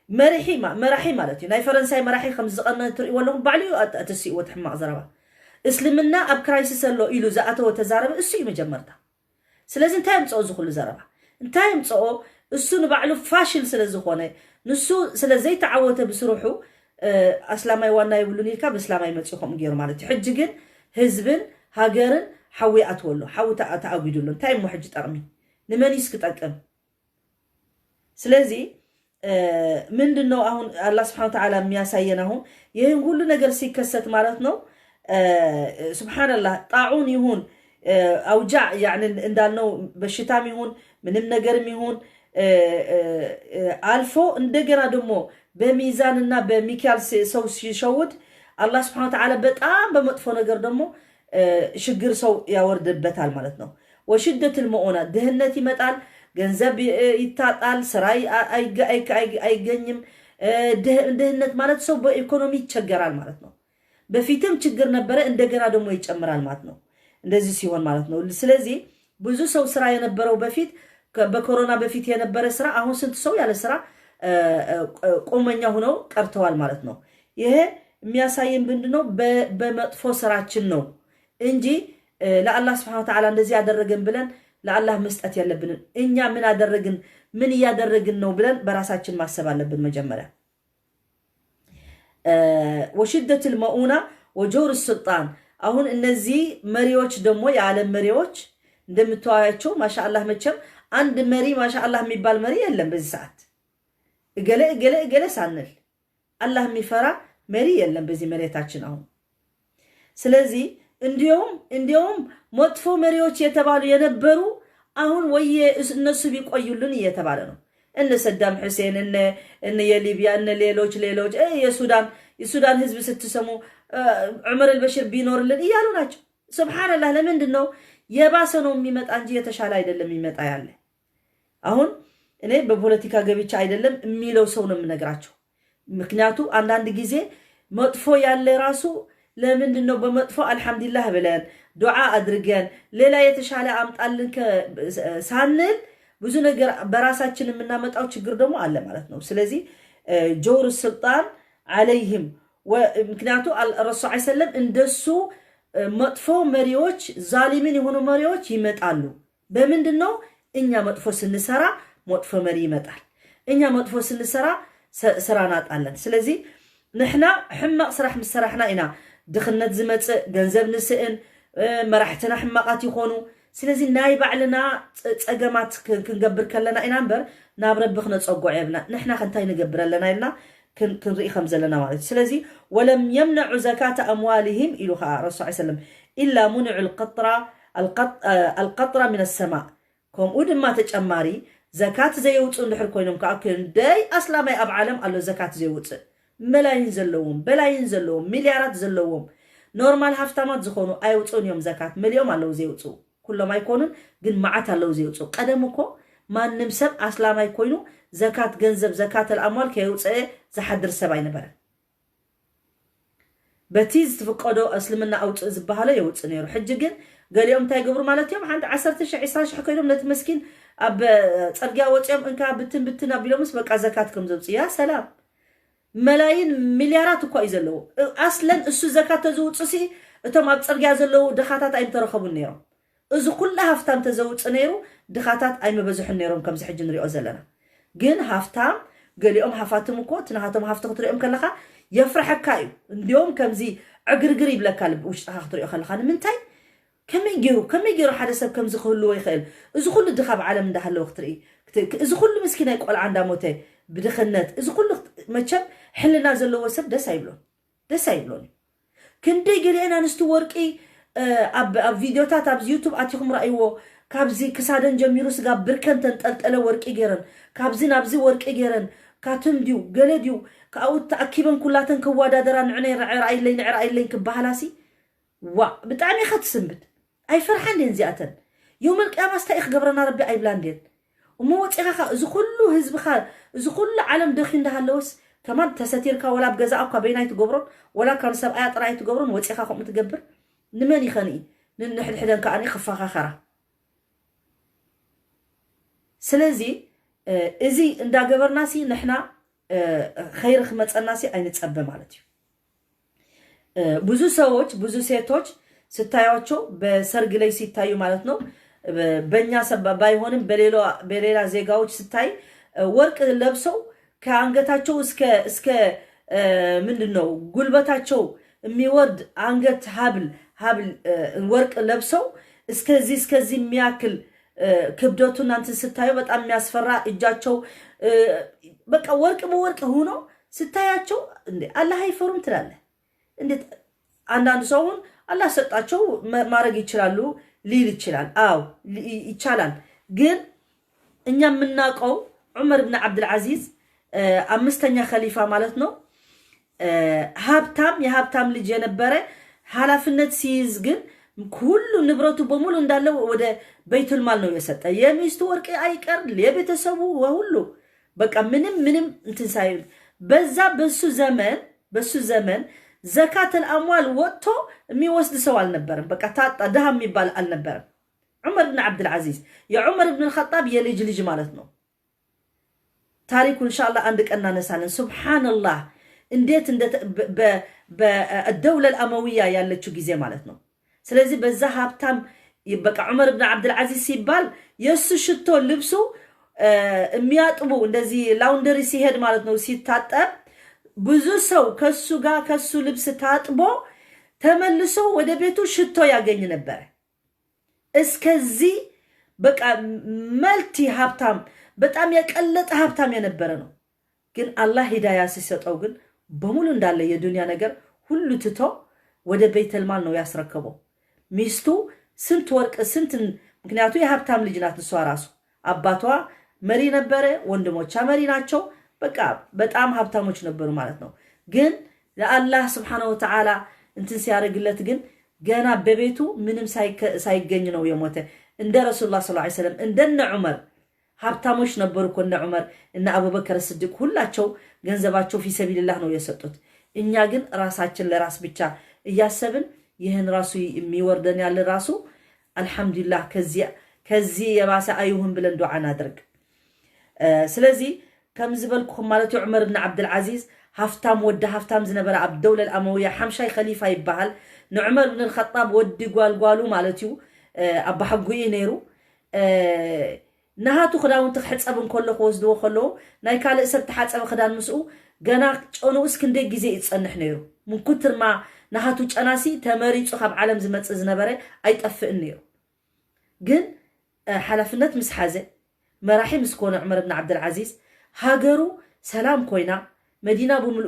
مرحي مالتي ناي فرنساي مرحي 5 زقنا تري ولا بعليو أتسيئوا وتحمق زربا اسلمنا أب كرايسيس اللو إلو زقته وتزارب السيء مجمرته سلازم تايم تصو زخول زربا تايم تصو እሱን ባዕሉ ፋሽል ስለዝኾነ ንሱ ስለዘይ ተዓወተ ብስሩሑ እስላማይ ዋና ይብሉን ኢልካ በእስላማይ መጽኹም ገይሩ ማለት እዩ ሕጂ ግን ህዝብን ሃገርን ሓዊ ኣትወሎ ሓዊ ተኣጉድሉ እንታይ ሞ ሕጂ ጠቕሚ ንመን ይስክጠቅም ስለዚህ ምንድነው አሁን አላህ Subhanahu Wa Ta'ala የሚያሳየን አሁን ይሄን ሁሉ ነገር ሲከሰት ማለት ነው ሱብሃንአላህ ጣዑን ይሁን አውጃዕ يعني እንዳልነው በሽታም ይሁን ምንም ነገርም ይሁን አልፎ እንደገና ደግሞ በሚዛንና በሚካኤል ሰው ሲሸውድ አላህ Subhanahu Wa Ta'ala በጣም በመጥፎ ነገር ደግሞ ሽግር ሰው ያወርድበታል ማለት ነው ወሽደት المؤونة ድህነት ይመጣል ገንዘብ ይታጣል ስራይ አይገኝም ድህነት ማለት ሰው በኢኮኖሚ ይቸገራል ማለት ነው በፊትም ችግር ነበረ እንደገና ደግሞ ይጨምራል ማለት ነው እንደዚህ ሲሆን ማለት ነው ስለዚህ ብዙ ሰው ስራ የነበረው በፊት በኮሮና በፊት የነበረ ስራ አሁን ስንት ሰው ያለ ስራ ቆመኛ ሆነው ቀርተዋል ማለት ነው ይሄ የሚያሳየን ምንድነው በመጥፎ ስራችን ነው እንጂ ለአላህ Subhanahu Wa Ta'ala እንደዚህ ያደረገን ብለን ለአላህ መስጠት ያለብን እኛ ምን አደረግን ምን ያደረግን ነው ብለን በራሳችን ማሰብ አለብን መጀመሪያ ወሽደት المؤونة وجور السلطان አሁን እነዚህ መሪዎች ደግሞ የዓለም መሪዎች እንደምትዋያቸው ማሻአላህ መቼም አንድ መሪ ማሻአላህ የሚባል መሪ የለም በዚህ ሰዓት ገለ ሳንል አላህ የሚፈራ መሪ የለም በዚህ መሬታችን አሁን ስለዚህ እንዲያውም መጥፎ መሪዎች የተባሉ የነበሩ አሁን ወይ እነሱ ቢቆዩልን እየተባለ ነው እነ ሰዳም ሁሴን እነ የሊቢያ እነ ሌሎች የሱዳን ህዝብ ስትሰሙ ዑመር አልበሽር ቢኖርልን ይያሉ ናቸው ሱብሃንአላህ ለምንድነው የባሰ ነው የሚመጣ እንጂ የተሻለ አይደለም የሚመጣ ያለ አሁን እኔ በፖለቲካ ገብቻ አይደለም የሚለው ሰው ነው የምነግራቸው ምክንያቱ አንዳንድ ጊዜ መጥፎ ያለ ራሱ ለምንድነው በመጥፎ አልহামዱሊላህ ብለን ዱዓ አድርገን ሌላ የተሻለ አምጣልን ሳንል ብዙ ነገር በራሳችን የምናመጣው ችግር ደግሞ አለ ማለት ነው ስለዚህ ጆር السلطان عليهم ወምክንያቱ ረሱል ሰለም እንደሱ መጥፎ መሪዎች ዛሊምን የሆኑ መሪዎች ይመጣሉ በምንድነው እኛ መጥፎ ስንሰራ መጥፎ መሪ ይመጣል እኛ መጥፎ ስንሰራ ስራ ናጣለን ስለዚህ نحنا حمق ስራሕ መስራሕና ኢና ድኽነት ዝመጽእ ገንዘብ ንስእን መራሕትና ሕማቃት ይኾኑ ስለዚህ ናይ ባዕልና ጸገማት ክንገብር ከለና ኢና እንበር ናብ ረቢ ክነጸጉዕ የብና ንሕና ከንታይ ንገብር ኣለና ኢልና ክንርኢ ከም ዘለና ማለት ስለዚህ ولم يمنعوا زكاة أموالهم إلها رسول الله عليه وسلم إلا منع القطرة من السماء كم ودم ما تجمعري زكاة زي وتصل نحر كوينهم كأكل داي أصلا ما يأب عالم قالوا زكاة زي وتصل ملايين زلوهم بلايين زلوهم مليارات زلوهم نورمال هفتامات زخونو أي وتصون يوم زكاة مليون على زي وتصو كله ما يكونون جن معات على زي وتصو قدمكو ما نمسب أصلا ما يكونوا زكاة جنزب زكاة الأموال كي وتصل زحدر سبعين برا بتيز تفقدوا أسلمنا أو تزبها يوتصل نيرو حججن قال يوم تاي قبر مالتيوم عند 10 حكيلهم نتمسكين أب ترجع وتيوم إنك بتنا بيلومس بقى زكاتكم زوجي يا سلام ملايين مليارات كو يزلو اصلا السو زكاه تزوصسي اتم ابصرغا زلو دخاتات اي ترخبون نيرو از كلها هفتام تزوص نيرو دخاتات اي مبزح نيرو كم سحج نريو زلنا جن هفتام قاليهم هفاتم كو تنهاتم هفتو تريهم كلخا يفرحكايو اليوم كمزي عقرقري بلا كلب وش تريو خلخا منتاي كم يجيرو حدا سب كم زخلو يخيل از كل دخاب عالم ده هلو وقتري از كل مسكين يقول عندها موتي بدخنت از كل مچم حلنا زلو وسب دس ايبلون كندي قالي انا نستو ورقي اب فيديوتات اب يوتيوب اتيكم رايو كابزي كسادن جميرو سغا بركن تنطلطله ورقي غيرن كابزي نابزي ورقي غيرن كاتمديو غلديو كاوت تاكيبن كلاتن كوادادرا نعني رعي لين كبحلاسي وا بتعني خت سنبت اي فرحان دين زياتن يوم القيامه استايخ غبرنا ربي اي بلاندين وموصيخا از كله حزب خا از كل عالم دخين دهلوس كمان تستيركا ولا بغزاكا بيناي تغبرون ولا كان سبعي طراي تغبرون وصيخا خم تغبر نمن يخني نحل حدن كاني خفاخا خرا سلازي ازي اندا غبرناسي نحنا خير خمصناسي አይንጸበ ማለት ነው ብዙ ሰዎች ብዙ ሴቶች ስታያቸው በሰርግ ላይ ሲታዩ ማለት ነው በእኛ ሰበብ ባይሆንም በሌላ ዜጋዎች ስታይ ወርቅ ለብሰው ከአንገታቸው እስከ ምንድነው ጉልበታቸው የሚወርድ አንገት ሀብል ወርቅ ለብሰው እስከዚህ የሚያክል ክብደቱን አንተ ስታዩ በጣም የሚያስፈራ እጃቸው በቃ ወርቅ ሆኖ ስታያቸው እንዴ አላህ አይፈሩም ትላለህ እንዴት አንዳንድ ሰውን አላህ ሰጣቸው ማድረግ ይችላሉ ሊል ይችላል አው ይቻላል ግን እኛ የምናውቀው ዑመር ኢብኑ አብዱል አዚዝ አምስተኛ ኸሊፋ ማለት ነው የሀብታም ልጅ የነበረ ኃላፊነት ሲይዝ ግን ሁሉ ንብረቱ በሙሉ እንዳለው ወደ ቤቱል ማል ነው የሰጠ የሚስቱ ወርቅ አይቀር ለቤተሰቡ ሁሉ በቃ ምንም እንትን ሳይል በሱ ዘመን ዘካት الاموال ወጥቶ የሚወስድ ሰው አልነበረም በቃ ታጣ ደሃ የሚባል አልነበረም ዑመር ኢብኑ አብዱል አዚዝ የዑመር ኢብኑ الخطاب የልጅ ማለት ነው ታሪኩ ኢንሻአላህ አንድ ቀን እናነሳለን ሱብሃንአላህ እንዴት በالدوله الامويه ያለችው ጊዜ ማለት ነው ስለዚህ በዛ ሀብታም በቃ ዑመር ኢብኑ አብዱል አዚዝ ሲባል የሱ ሽቶ ልብሱ የሚያጥቡ እንደዚህ ላውንደሪ ሲሄድ ማለት ነው ሲታጠብ ብዙ ሰው ከሱ ልብስ ታጥቦ ተመልሶ ወደ ቤቱ ሽቶ ያገኝ ነበር እስከዚህ በቃ መልቲ ሀብታም በጣም የቀለጠ ሀብታም የነበረ ነው ግን አላህ ሂዳያ ሲሰጠው ግን በሙሉ እንዳለ የዱንያ ነገር ሁሉ ትቶ ወደ ቤተል ማል ነው ያስረከበው ሚስቱ ስንት ወርቅ ስንት ምክንያቱ የሀብታም ልጅ ናት እሷ ራሱ አባቷ መሪ ነበረ ወንድሞቿ መሪ ናቸው በቃ በጣም ሀብታሞች ነበሩ ማለት ነው ግን ለአላህ Subhanahu Wa Ta'ala እንትን ሲያረግለት ግን ገና በቤቱ ምንም ሳይገኝ ነው የሞተ እንደ ረሱላህ ሰለላሁ ዐለይሂ ወሰለም እንደነ ዑመር ሀብታሞች ነበሩ ኮነ ዑመር እና አቡበከር ሲዲቅ ሁላቸው ገንዘባቸው في سبيل الله ነው የሰጡት እኛ ግን ራሳችን ለራስ ብቻ እያሰብን ይሄን ራሱ የሚወርደን ያለ ራሱ አልহামዱሊላህ ከዚህ የባሰ አይሁን ብለን ዱዓ እናድርግ ስለዚህ ከምዝበልኩም ማለት ዑመር ኢብኑ አብዱል አዚዝ ሀፍታም ዝነበረ አብ ደውለ الامويه ሐምሻይ ኸሊፋ ይባል ዑመር ኢብኑ الخطاب ወዲ ጓልጓሉ ማለት አባ ሐጉይ ነይሩ نهاتو خداون تحصبن كله وسدو خلو ناي كاله سب تحصب خدان مسو غنا ጮኑ እስክንደ ጊዜ ይጸንሕ ነይሩ من كتر ما نهاتو ጨናሲ ተመሪጹ ካብ ዓለም ዝመጽ ዝነበረ አይጠፍእን ነይሩ ግን ሐላፍነት ምስሓዘ መራሒ ምስኮነ ዑመር ኢብኑ አብዱል አዚዝ ሃገሩ ሰላም ኮይና መዲና በሙሉ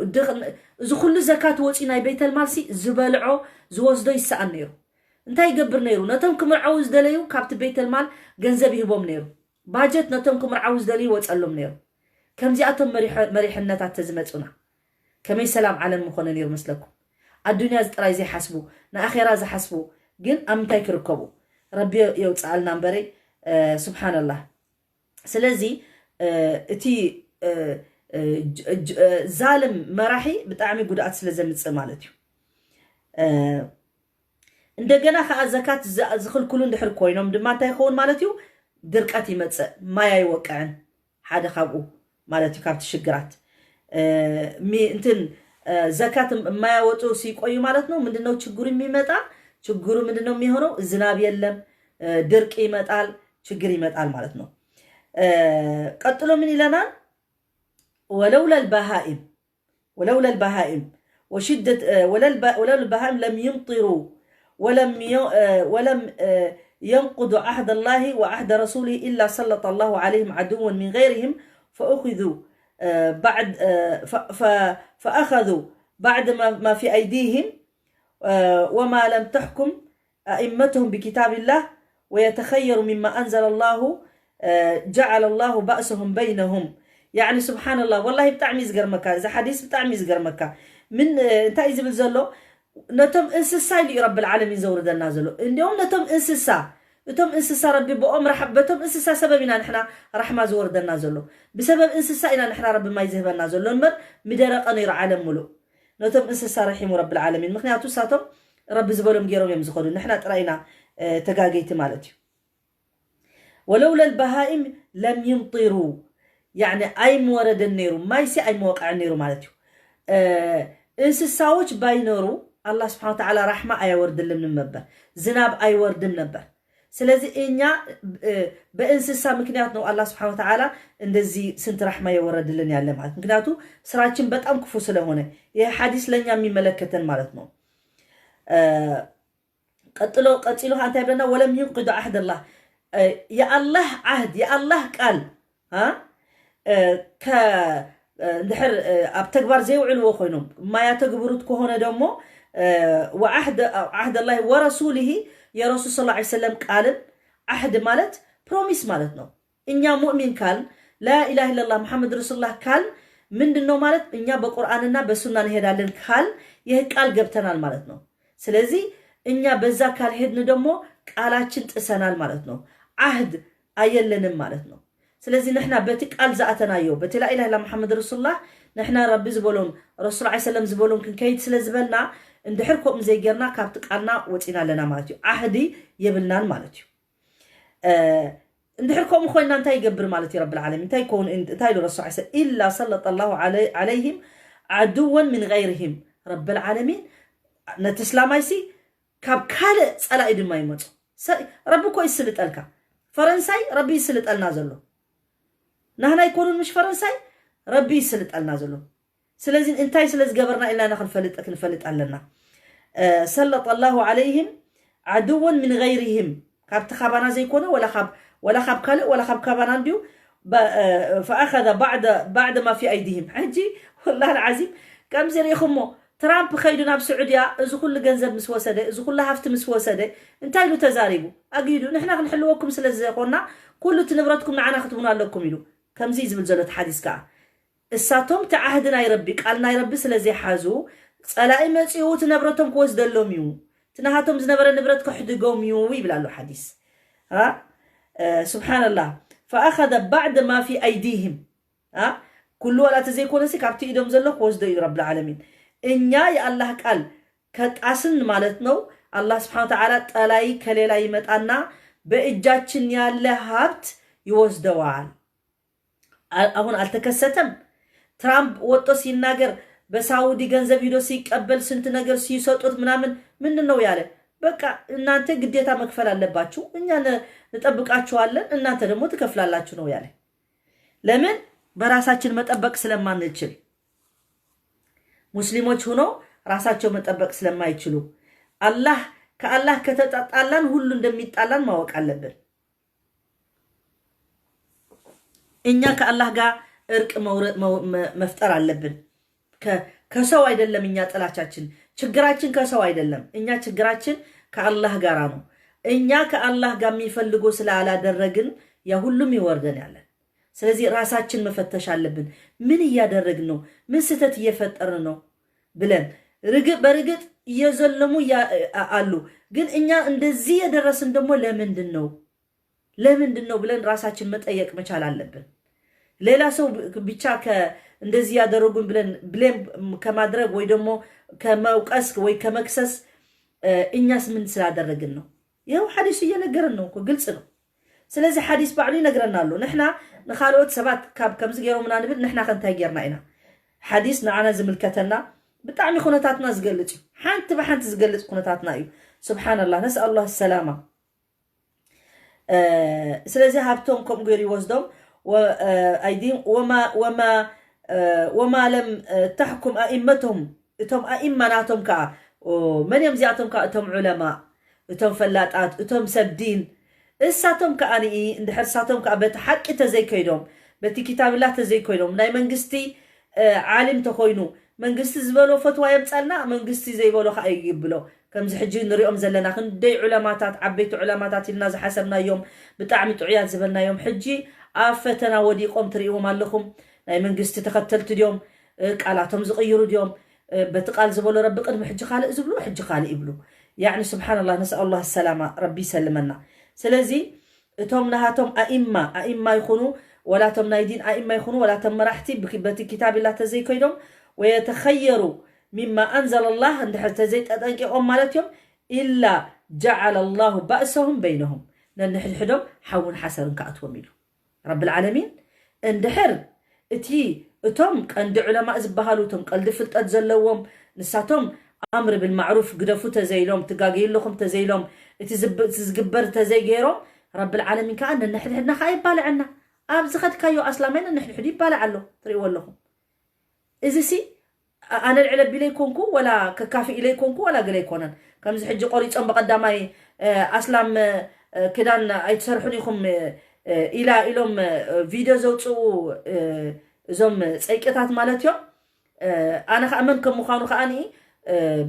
እዚ ኩሉ ዘካት ወጪ ናይ ቤተል ማልሲ ዝበልዖ ዝወስዶ ይሰአን ነይሩ እንታይ ይገብር ነይሩ ነቶም ክምርዓው ዝደለዩ ካብቲ ቤተል ማል ገንዘብ ይህቦም ነይሩ ባጀት ነቶም ክምርዓው ዝደለዩ ወጸሎም ነይሩ ከምዚአቶም መሪሕነታት ተዝመጹና ከመይ ሰላም ዓለም ምኾነ ነይሩ መስለኩም አዱንያ ዝጥራይ ዘይሐስቡ ንአኺራ ዝሐስቡ ግን አምታይ ክርከቡ ረቢ የውጻልና እንበረ ሱብሃንአላህ ስለዚህ እቲ ዛልም መራሒ በጣም ጉዳት ስለዘምጽ ማለት እዩ እንደገና ከአዘካት ዝኽልኩሉ እንድሕር ኮይኖም ድማ እንታይ ይኸውን ማለት እዩ ድርቀት ይመጽ ማይ አይወቀዕን ሓደ ካብኡ ማለት እዩ ካብቲ ሽግራት እንትን ዘካት ማያወጡ ሲቆዩ ማለት ነው ምንድነው ችግሩ የሚመጣ ችግሩ ምንድነው የሚሆነው ዝናብ የለም ድርቅ ይመጣል ችግር ይመጣል ማለት ነው ቀጥሎ ምን ይለናል ولولا البهائم وشدة ولولا البهائم لم يمطروا ولم ينقضوا عهد الله وعهد رسوله إلا سلط الله عليهم عدوا من غيرهم فأخذوا بعد ما في أيديهم وما لم تحكم أئمتهم بكتاب الله ويتخير مما أنزل الله جعل الله بأسهم بينهم يعني سبحان الله والله بتعمي زغر مكا اذا حديث بتعمي زغر مكا من انت يزبل زلو نتم انسسا لي رب العالمين زوردنا زلو اليوم نتم انسسا ربي بأمر حبتهم انسسا سببنا نحنا رحمه زوردنا زلو بسبب انسسا إنا نحنا رب ما يزهبنا زلو نمر مدرق نير عالم ملو نتم انسسا رحيم رب العالمين مخنياتو ساتم رب زبلهم غيرهم يمزخدو نحنا طراينا تغاغيت مالتي ولولا البهائم لم يمطروا يعني اي مورد النيرو ما يسي اي موقع النيرو مالتيو انسساوچ باينورو الله سبحانه وتعالى رحمه اي ورد لم نبر زناب اي وردم نبر ስለዚህ እኛ በእንስሳ ምክንያት ነው አላህ Subhanahu Wa Ta'ala እንደዚህ ስንት ረህማ የወረደልን ያለ ማለት ምክንያቱ ስራችን በጣም ክፉ ስለሆነ ይሄ ሐዲስ ለኛ የሚመለከተን ማለት ነው ቀጥሎ አንተ ይብለና ወለም ይንقض عهد الله يا الله عهد يا الله قال ها ك እንድሕር ኣብ ተግባር ዘይውዕልዎ ኮይኖም ማያተግብሩት ከሆነ ደግሞ وعهد الله ورسوله يا رسول صلى الله عليه وسلم قال عهد ማለት ፕሮሚስ ማለት ነው እኛ ሙእሚን ካል لا اله الا الله محمد رسول الله ካል ምንድነው ማለት እኛ በቁርአንና በሱና እንሄዳለን ካል ይሄ ቃል ገብተናል ማለት ነው ስለዚህ እኛ በዛ ካል ሄድን ደግሞ ቃላችን ጥሰናል ማለት ነው عهد አየለንም ማለት ነው ስለዚህ نحنا በትቃል ዘአተናዮ በትላ ኢላህ ኢላ محمد رسول الله نحنا رب ዝበሎም رسول الله ሰለም ዝበሎም ክንከይት ስለዝበልና እንድሕርኩም ዘይገርና ካብት ቃልና ወጪና ለና ማለት እዩ عهد ይብልናን ማለት እዩ እንድሕርኩም ኮይና እንታይ ይገብር ማለት እዩ رب العالمين እንታይ ኮን እንታይ رسول الله الا صلى الله عليهم عدوا من غيرهم رب العالمين نتسلامايسي ካብ ካለ ጸላኢ ድማ ይመጽ رب ኮ ይስልጠልካ ፈረንሳይ رب ይስልጠልና ዘሎ نحن يكونون مش فرنساي ربي يسلط لنا زلو سلازين انتاي سلاز قبرنا إلا نفلت لنا سلط الله عليهم عدوا من غيرهم خاب تخابنا زي كونه ولا خاب كلا ولا خاب كابانا ديو فأخذ بعد ما في أيديهم حجي والله العظيم كم زي يخمو ترامب خيدنا بسعودية إذا كل جنزب مسوسدة إذا كل هفت مسوسدة انتاي له تزاريبو أجيدو نحن نحلوكم سلاز قلنا كل تنبرتكم معنا ختمنا لكم يلو كم زي زبل زلت حديث كا الساتم تعهدنا يربي قالنا يربي سلازي حازو صلاي مصيو تنبرتهم كوز دلهم يو تنهاتهم زنبر نبرت كحدقوم يو يبلالو حديث ها سبحان الله فاخذ بعد ما في ايديهم ها كل ولا تزيكون سي كابتي يدوم زلو كوز دي رب العالمين انيا يا الله قال كطاسن ማለት ነው الله سبحانه وتعالى طلاي كليላ ይመጣና በእጃችን ያለ ሀብት ይወስደዋል አሁን አልተከሰተም ትራምፕ ወጥቶ ሲናገር በሳውዲ ገንዘብ ሂዶ ሲቀበል ስንት ነገር ሲሰጡት ምንድነው ያለ በቃ እናንተ ግዴታ መክፈል አለባችሁ እኛ እንጠብቃችኋለን እናንተ ደግሞ ትከፍላላችሁ ነው ያለ ለምን በራሳችን መጠበቅ ስለማንችል ሙስሊሞች ሆኖ ራሳቸው መጠበቅ ስለማይችሉ አላህ ከአላህ ከተጣጣላን ሁሉ እንደሚጣላን ማወቅ አለብን እኛ ከአላህ ጋር እርቅ መፍጠር አለብን ከሰው አይደለም እኛ ጥላቻችን ችግራችን ከሰው አይደለም እኛ ችግራችን ከአላህ ጋር ነው እኛ ከአላህ ጋር የሚፈልጎ ስላላደረግን ያ ሁሉም ይወርደን ያለ ስለዚህ ራሳችን መፈተሽ አለብን ምን ያደረግን ነው ምን ስተት እየፈጠርን ነው ብለን በርግጥ እየዘለሙ አሉ ግን እኛ እንደዚህ የደረስን ደግሞ ለምንድን ነው ብለን ራሳችን መጠየቅ መቻል አለብን ሌላ ሰው ብቻ እንደዚህ ያደረጉን ብለን ብሌም ከማድረግ ወይ ደግሞ ከመውቀስ ወይ ከመክሰስ እኛስ ምን ስላደረግን ነው ይሄው ሐዲስ እየነገረን ነው ግልጽ ነው ስለዚህ ሐዲስ ባዕሉ ይነግረናል ነحنا نخالوت ሰባት ከም ዝገሩ ምና ንብል نحنا ከንታይ ገርና ኢና ሐዲስ ንዓና ዝምልከተና بتعمي خناتاتنا زقلت حانت بحانت زقلت خناتاتنا أيو سبحان الله نسأل الله السلامة سلازي هابتونكم غيري وزدهم وأيديهم وما لم تحكم أئمتهم اتهم أئمناتهم كا من يمزياتهم كا اتهم علماء اتهم فلاتات اتهم سبدين اساتهم كأني عند حرساتهم كا بتحق تزيكيدهم بتي كتاب الله تزيكيدهم ناي منغستي عالم تخوينو منغستي زبلو فتوى يمصلنا منغستي زيبلو خايبلو كم زحجي نريهم زلنا خندي علماءات عبيت علماءات الناس حسبنا يوم بتعمي طعيات زبلنا يوم حجي افتنا ودي قوم تريهم لكم ناي منغستي تختلت اليوم قالاتهم زغيروا اليوم بتقال زبلو رب قد حجي خالق زبلو حجي خالق يبلو يعني سبحان الله نسأل الله السلامة ربي يسلمنا سلازي اتهم نهاتهم ائمه يخونوا ولا تم نايدين ائمه يخونوا ولا تم مرحتي بكتاب الله تزيكيدهم ويتخيروا مما أنزل الله عند حتى زيت أدنكم مالتهم إلا جعل الله بأسهم بينهم لأن حدهم حون حسن كأتوا ميلو رب العالمين عند حر اتي اتم عند علماء زبهالوتهم قلد فلت أتزلوهم نساتهم أمر بالمعروف قدفو تزيلهم تقاقيل لكم تزيلهم تزقبر تزيجيرهم رب العالمين كأن نحن حدنا خايب بالي عنا أبزخد كايو أسلامين نحن حدي بالي علو تريوا لهم إذا سي أنا العلب بليكونكو ولا ككافي إليكونكو ولا قليكونن كم زحج قريت أم بقدامي أسلام كدان أيتسرحونيكم إلى إلهم فيديو زوتو زم سيكتات مالتيو أنا خأمنكم مخانو خاني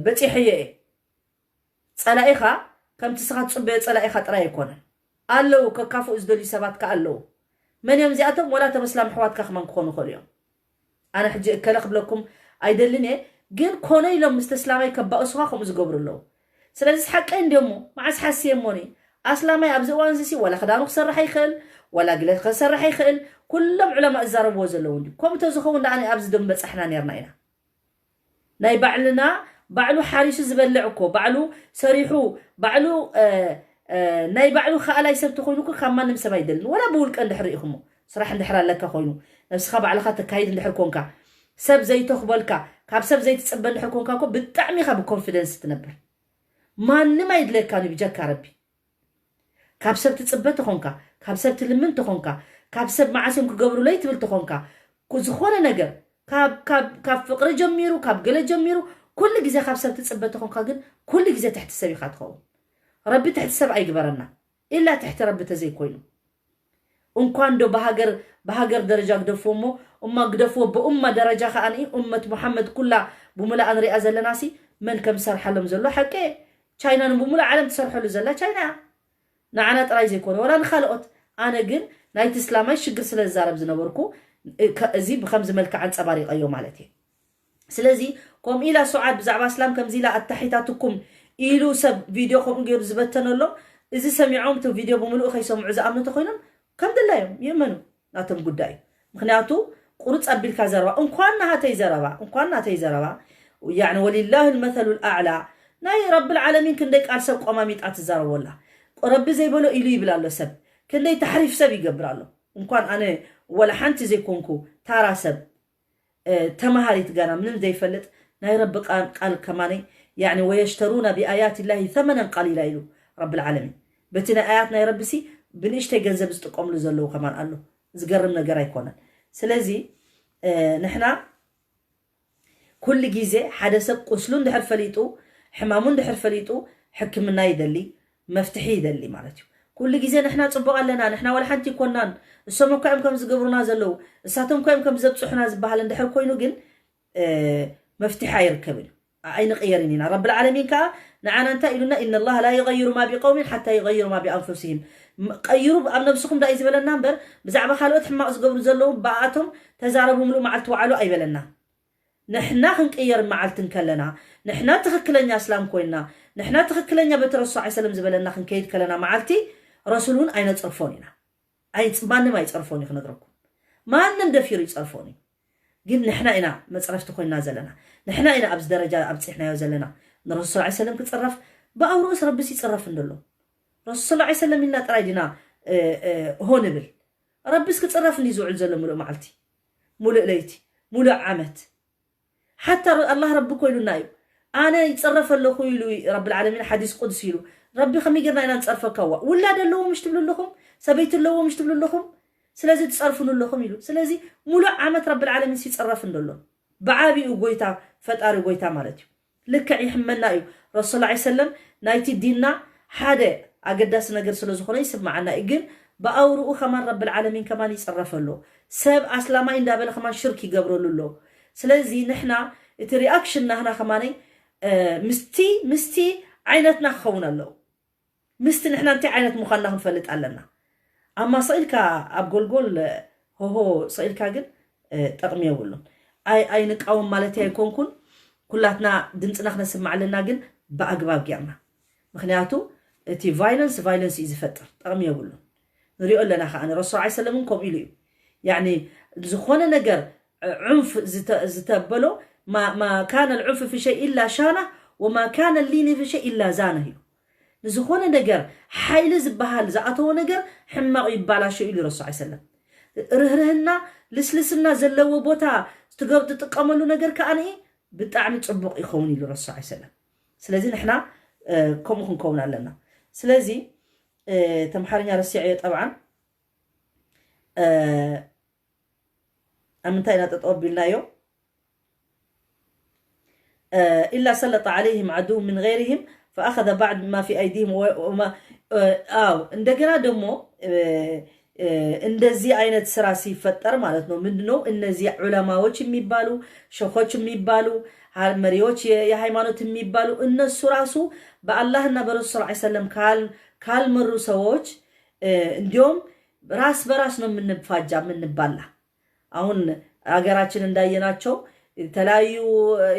بتيحية صلاحها كم تسخط صبي صلاحها ترى يكونن قالوا ككافو إزدولي سبات كقالوا من يوم زياتهم ولا تمسلام حوات كخمان كونو خليهم أنا حجي أكلق بلكم أيدلني جن كوني لهم مستسلامي كبأسوا خمس جبر له سلسل حق عندهم مع حساسية موني أسلامي أبزوان زي ولا خدانو خسر رح يخل ولا قلت خسر رح يخل كلهم علماء الزارب وزلوني كم تزخون دعني أبز دم بس إحنا نيرنا ناي بعلنا بعلو حارس زبلعكو بعلو سريحو بعلو ناي بعلو خالا يسبت خوينوكو خمان نمسما يدلن ولا بقولك أن دحريهم صراحة ندحر لك خوينو نفس خاب على خاطر كايد ندحر كونكا سب زي تخبلكا كاب سب زي تصبن ندحر كونكا كو بالطعمي خاب كونفيدنس تنبر ما نما يدلك كانوا بيجاك ربي كاب سب تصبت خونكا كاب سب تلمن تخونكا كاب سب معاسم كقبرو لي تبل تخونكا كوزخونه نجر كاب فقر جميرو كاب قله جميرو كل جزء كاب سب تصبت خونكا جن كل جزء تحت السبي خات خو ربي تحت السبع يقبرنا إلا تحت ربي تزي كوينو وإنكان دو بهاجر درجة قدفومو أما قدفو بأمة درجة خاني أمة محمد كلها بملا أنري أزل ناسي من كم سر حلم زلو حكي شاينا بملا عالم تسر حلو زلا شاينا نعنا تراي زي كون ولا نخلقت أنا جن نايت إسلامي شقر سل الزارب زنبركو زي بخمس ملك عن صباري أيوم مالتي سلازي قوم إلى سعاد بزعبا إسلام كم زيلا التحيتاتكم إلو سب فيديو خم غير زبتنا له إذا سمعهم تو فيديو بملؤ خي سمعوا إذا أمنوا تخينهم كم دلايهم يمنوا ناتم قداي مخنياتو قرص أبيل كزروا إن كنا هتي زروا يعني ولله المثل الأعلى ناي رب العالمين كندك أرسل قماميت أتزروا والله رب زي بلو إلي بلا له سب كندي تحريف سب يقبر له إن كان أنا ولا حنت زي كونكو ترى سب تمهاري تجانا من زي فلت ناي رب قال كماني يعني ويشترون بآيات الله ثمنا قليلا يلو رب العالمين بتنا آياتنا يا رب سي بنشتي جنزب استقام له زلو كمان قال له زقرمنا جرا يكونن سلازي نحنا كل جيزة حدث قسلون دحر فليتو حمامون دحر فليتو حكمنا يدلي مفتحي يدلي معناته كل جيزة نحنا تصبغ لنا نحنا ولا حنتي كونان السمو كايم كم زقبرنا زلو الساتم كايم كم زبصحنا زبهالن دحر كوينو جن مفتحي يركبن أين غيرنينا رب العالمين كا نعنا أنت إلنا إن الله لا يغير ما بقوم حتى يغيروا ما بأنفسهم غيروا بأم نفسكم دا إزبال النمبر بزعب خالوت حما أصقبوا زلوا بعاتهم تزاربوا ملو معلت وعلوا أي بلنا نحنا خنقير معلتن كلنا نحنا تخكلنا إسلام كوينا نحنا تخكلنا بترسو عليه السلام زبالنا خنكيد كلنا معلتي رسولون أين تصرفوننا أين ما يتصرفوني خنقركم ما نندفير يتصرفوني قل نحنا إنا ما تصرفت خوينا زلنا نحنا إنا أبز درجة أبز إحنا يوزلنا الرسول صلى الله عليه وسلم كتصرف بقى رؤوس ربي يتصرف ندلو الرسول صلى الله عليه وسلم إنا ترايدنا هون بل ربي كتصرف اللي زوج زلم ملء معلتي ملء ليتي ملء عمت حتى الله ربك يقول لنا أنا يتصرف له خويلو رب العالمين حديث قدسي له ربي خمي قرنا إنا نتصرف كوا ولا دلوا مش تبلو لكم سبيت اللو مش تبلو لكم سلازي تصرفون لهم يلو سلازي ملء عمت رب العالمين سيتصرفن دلهم بعابي وقويتا فتاري وقويتا مالتيو لك يحملنا ايو رسول الله عليه وسلم نايتي ديننا حدا اقداس نقر سلو زخونه يسمع عنا ايقن بأورؤو كمان رب العالمين كمان يتصرف له سب اسلاما ان دابل كمان شرك يقبروا له سلازي نحنا اترياكشننا هنا كماني مستي عينتنا خونا له مستي نحنا انتي عينت مخنا نفلت علنا أما صيلك أبقول هو صيلك جن تقميه ولون أي نقاوم مالتي يكون كلاتنا دنتنا خنا سمع لنا جن بأقباب جامنا مخنياتو تي violence يزفتر تقميه ولون نريق لنا خا أنا رسول عليه السلام منكم إلي يعني زخونا نجر عنف زتبلو ما كان العنف في شيء إلا شانه وما كان اللين في شيء إلا زانه نزخونا نجر حيل زبهال زعتو نجر حما يبالا شيء اللي رسول عليه السلام رهرهنا لسلسنا زلوا بوتا تقاملو نجر كأني بتعني صبق يخون الرسول صلى الله عليه وسلم سلازي نحنا كم نكون لنا سلازي تمحرنيا رسيعية طبعا أمنتينا تتقبلنا يو إلا سلط عليهم عدو من غيرهم فأخذ بعد ما في أيديهم وما عندنا دمو እንደዚህ አይነት ስራ ሲፈጠር ማለት ነው ምንድነው እነዚህ ዑለማዎች የሚባሉ ሸኾች የሚባሉ መሪዎች የሃይማኖት የሚባሉ እነሱ ራሱ በአላህና በረሱል ሰለላሁ ዐለይሂ ወሰለም ካልመሩ ሰዎች እንዲያውም ራስ በራስ ነው የምንፋጃ የምንባላ አሁን አገራችን እንዳየናቸው የተለያዩ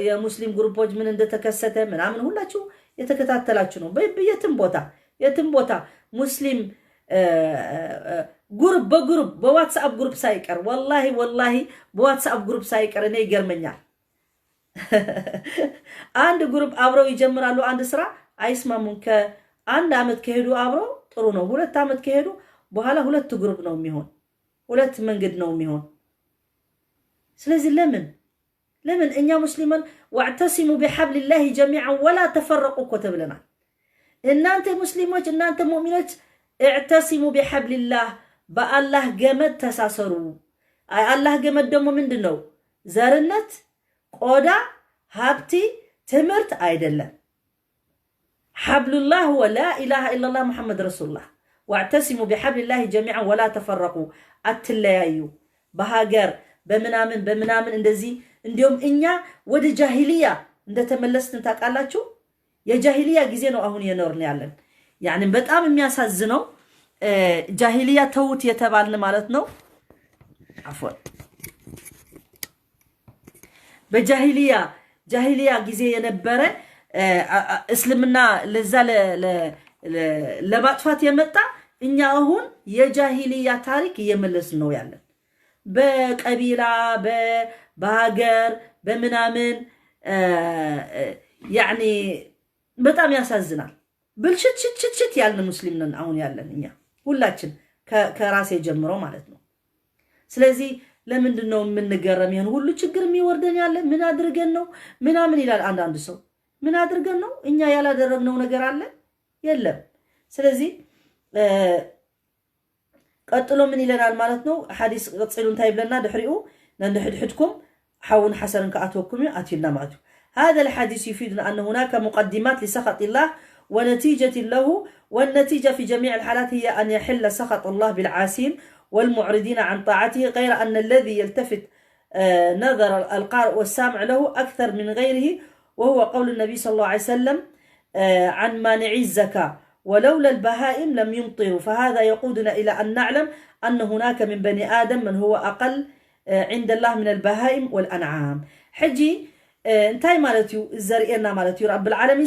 የሙስሊም ግሩፖች ምን እንደተከሰተ ምናምን ሁላችሁ የተከታተላችሁ ነው የትም ቦታ ሙስሊም ግሩፕ በግሩፕ በዋትስአፕ ግሩፕ ሳይቀር ወላሂ በዋትስአፕ ግሩፕ ሳይቀር እኔ ይገርመኛል አንድ ግሩፕ አብረው ይጀምራሉ አንድ ስራ አይስማሙን ከአንድ አመት ከሄዱ አብረው ጥሩ ነው ሁለት አመት ከሄዱ በኋላ ሁለት ግሩፕ ነው የሚሆን ሁለት መንገድ ነው የሚሆን ስለዚህ ለምን እኛ ሙስሊማን واعتصموا بحبل الله جميعا ولا تفرقوا كتبلنا እናንተ ሙስሊሞች እናንተ ሙእሚኖች اعتصموا بحبل الله بالله جمد تساسروا الله جمد دمو ምንድነው ዘርነት ቆዳ ሀብቲ ትምርት አይደለም حبل الله هو لا اله الا الله محمد رسول الله واعتصموا بحبل الله جميعا ولا تفرقوا አትለያዩ በሀገር በምናምን እንደዚህ እንዲሁም እኛ ወደ ጃሂሊያ እንደተመለስን ታቃላችሁ የጃሂሊያ ጊዜ ነው አሁን የኖርን ያለን يعني በጣም የሚያሳዝነው ጃሂሊያ ተውት የተባልን ማለት ነው عفوا በጃሂሊያ ጊዜ የነበረ እስልምና ለዛ ለማጥፋት የመጣ እኛ አሁን የጃሂሊያ ታሪክ እየመለስን ነው ያለን በቀቢላ በሀገር በምናምን يعني በጣም ያሳዝናል ብልሽት ያልን ሙስሊም ነን አሁን ያለን እኛ ሁላችን ከራሴ ጀምሮ ማለት ነው ስለዚህ ለምንድነው የምንገረም ይሄን ሁሉ ችግር የሚወርደን ያለ ምን አድርገን ነው ምናምን ይላል አንዳንድ ሰው ምን አድርገን ነው እኛ ያላደረግነው ነገር አለ የለም ስለዚህ ቀጥሎ ምን ይለናል ማለት ነው ሐዲስ ቀጥሉን ታይብለና ድሕሪኡ ነንድሕድሕድኩም حاون حسن كأتوكم أتينا ماتو هذا الحديث يفيدنا أن هناك مقدمات لسخط الله ونتيجة له والنتيجة في جميع الحالات هي أن يحل سخط الله بالعاسين والمعرضين عن طاعته غير أن الذي يلتفت نظر القارئ والسامع له أكثر من غيره وهو قول النبي صلى الله عليه وسلم عن مانعي الزكاة ولولا البهائم لم يمطروا فهذا يقودنا إلى أن نعلم أن هناك من بني آدم من هو أقل عند الله من البهائم والأنعام حجي انتاي مالتيو الزرقنا مالتيو رب العالمين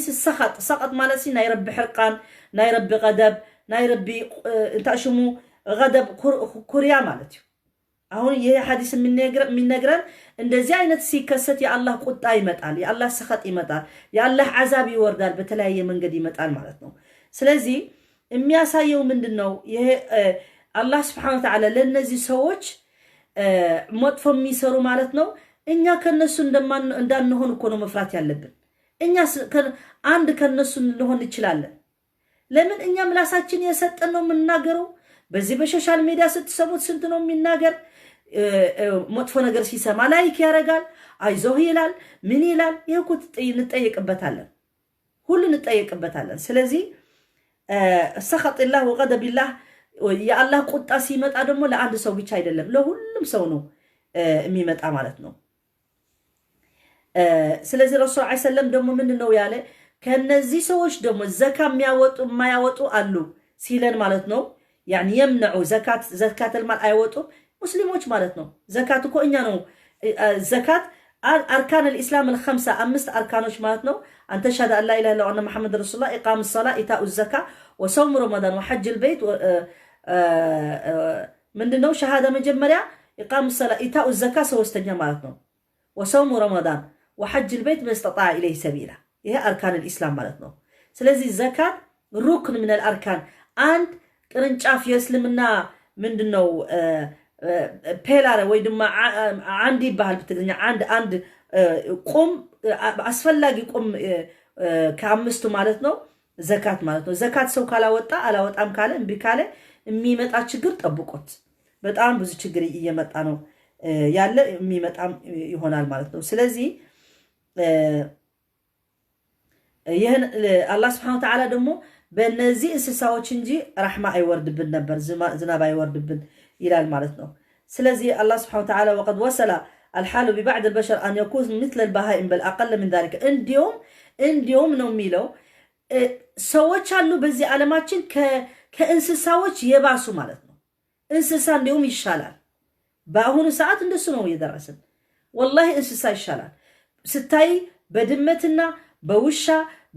سخط مالتي ناي ربي حرقان ناي ربي غضب ناي ربي انتاشمو غضب كوريا مالتيو አሁን ይሄ ሐዲስ የሚነግረን እንደዚህ አይነት ሲከሰት የአላህ ቁጣ ይመጣል የአላህ ሰኸጥ ይመጣል የአላህ አዛብ ይወርዳል በተለያየ መንገድ ይመጣል ማለት ነው ስለዚህ የሚያሳየው ምንድነው ይሄ አላህ Subhanahu Wa Ta'ala ለነዚህ ሰዎች መጥፎ የሚሰሩ ማለት ነው እኛ ከነሱ እንዳንሆን እኮ ነው መፍራት ያለብን እኛ አንድ ከነሱ ልሆን ይችላል ለምን እኛ ምላሳችን የሰጠን ነው የምናገረው በዚህ በሶሻል ሚዲያ ስትሰሙት ስንት ነው የሚናገር መጥፎ ነገር ሲሰማ ላይክ ያረጋል አይዞህ ይላል ምን ይላል ይሁት እንጠይቅበታለን ሁሉ እንጠይቅበታለን ስለዚህ ሰኸጥ الله وغضب الله يا الله ቁጣ ሲመጣ ደግሞ ለአንድ ሰው ብቻ አይደለም ለሁሉም ሰው ነው የሚመጣ ማለት ነው ስለዚህ ረሱል ሰለላሁ ዐለይሂ ወሰለም ደግሞ ምንድነው ያለ ከነዚህ ሰዎች ደግሞ ዘካ የሚያወጡ የማያወጡ አሉ ሲለን ማለት ነው يعني يمنعوا زكاة المال ايوتو مسلموش مالتنا زكاة كو إنيا نو زكاة أركان الإسلام الخمسة أمست أركانوش مالتنا أن تشهد أن لا إله إلا أن محمد رسول الله إقام الصلاة إيتاء الزكاة وصوم رمضان وحج البيت من دنو شهادة مجمرية إقام الصلاة إيتاء الزكاة سوستنيا مالتنا وصوم رمضان وحج البيت من استطاع إليه سبيلا هي أركان الإسلام مالتنا سلازي الزكاة ركن من الأركان عند ቅርንጫፍ የእስልምና ምንድነው ፔላረ ወይ ድማ عندي ባህል በትግርኛ አንድ ቁም አስፈላጊ ቁም ከአምስቱ ማለት ነው ዘካት ማለት ነው ዘካት ሰው ካላወጣ አላወጣም ካለ እምቢ ካለ የሚመጣ ችግር ጠብቆት በጣም ብዙ ችግር እየመጣ ነው ያለ የሚመጣም ይሆናል ማለት ነው ስለዚህ ይሄን አላህ Subhanahu Wa Ta'ala ደግሞ በእነዚህ እንስሳዎች እንጂ ረህማ አይወርድብን ነበር ዝናብ አይወርድብን ይላል ማለት ነው ስለዚህ አላህ Subhanahu Wa Ta'ala وقد وصل الحال ببعض البشر ان يكون مثل البهائم بل اقل من ذلك እንዲሁም ነው የሚለው ሰዎች አሉ በዚህ ዓለማችን ከእንስሳዎች የባሱ ማለት ነው እንስሳ እንዲሁም ይሻላል በአሁኑ ሰዓት እንደሱ ነው እየደረሰን والله እንስሳ ይሻላል ስታይ በድመትና በውሻ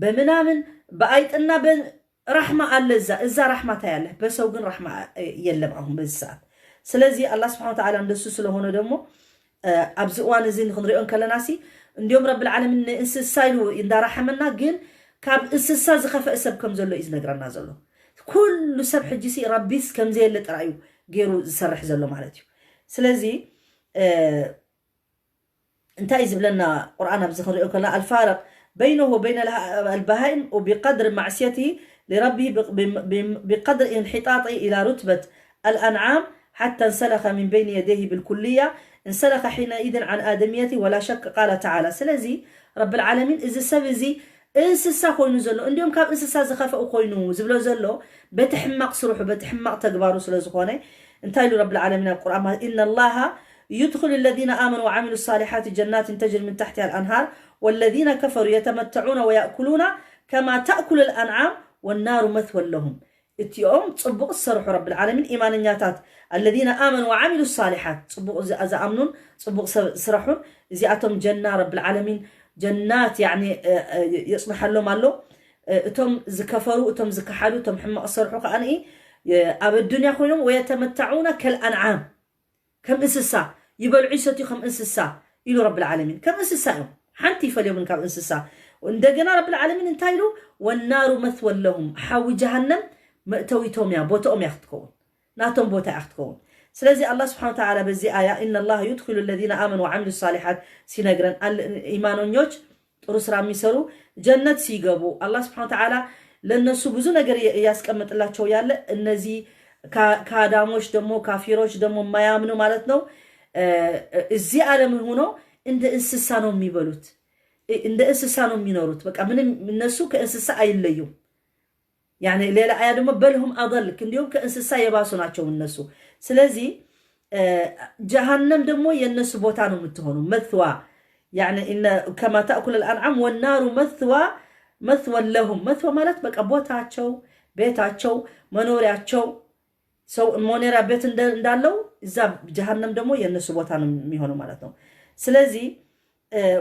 በመናምን በአይጥና በረህማ አለዛ እዛ ረህማ ታያለህ በሰው ግን ረህማ የለም አሁን በዚህ ሰዓት ስለዚህ አላህ Subhanahu Wa Ta'ala እንደሱ ስለሆነ ደግሞ አብዝዋን እዚህ ንሪኦን ከለናሲ እንዲሁም ረብ العالمين እንስሳ ይሉ እንዳረሐመና ግን ካብ እንስሳ ዝኸፈ ሰብ ከም ዘሎ ይዝነግረና ዘሎ ኩሉ ሰብ ሕጂሲ ረቢስ ከም ዘየለ ጥራዩ ገይሩ ዝሰርሕ ዘሎ ማለት እዩ ስለዚህ انتهى يزبلنا قرآن بزخري كلا الفارق بينه وبين البهائم وبقدر معصيته لربه بقدر انحطاطه إلى رتبة الأنعام حتى انسلخ من بين يديه بالكلية انسلخ حينئذ عن آدميته ولا شك قال تعالى سلزي رب العالمين إذا سبزي انسسا خوينو زلو انديوم كاب انسسا زخفأو خوينو زبلو زلو بتحمق صروحه بتحمق تقبارو سلزخوني انتهى رب العالمين القرآن إن الله يدخل الذين آمنوا وعملوا الصالحات جنات تجري من تحتها الأنهار والذين كفروا يتمتعون ويأكلون كما تأكل الأنعام والنار مثوى لهم اتيوم تصبق الصرح رب العالمين إيمانياتات الذين آمنوا وعملوا الصالحات تصبق إذا أمنون تصبق صرحهم زياتهم جنة رب العالمين جنات يعني يصلح لهم الله اتم زكفروا اتم زكحلوا اتم حما الصرح قال إيه أب الدنيا خوينهم ويتمتعون كالأنعام كم انسسا يبل عيسى كم انسسا يلو رب العالمين كم انسسا حنتي فاليوم كم انسسا وندقنا رب العالمين انتايلو والنار مثوى لهم حاوي جهنم مأتويتهم يا بوتهم ياخذكون ناتهم بوتا ياخذكون سلازي الله سبحانه وتعالى بزي آية إن الله يدخل الذين آمنوا وعملوا الصالحات سينجرن الإيمان نيوش رسرا ميسرو جنة سيجابو الله سبحانه وتعالى لأن سبزو نجر ياسكمت الله شو ياله النزي كاداموش دمو كافيروش دمو ما يامنوا مالتنا الزي عالم هنا عند إنسانو ميبلوت عند إنسانو مينوروت بقى من النسو كإنسان أيليو يعني ليلة أيادهم بلهم أضل كنديوم كإنسان يباسون عشوا النسو سلازي جهنم دمو ينسو بوتانو متهونو مثوى يعني إن كما تأكل الأنعام والنار مثوى لهم مثوى مالت بقى بوتاچو بيتاچو منورياچو سو المونيرا بيت እንዳለው እዛ جهنم دمو ينسو بوتانو ميهونو مالتنو سلازي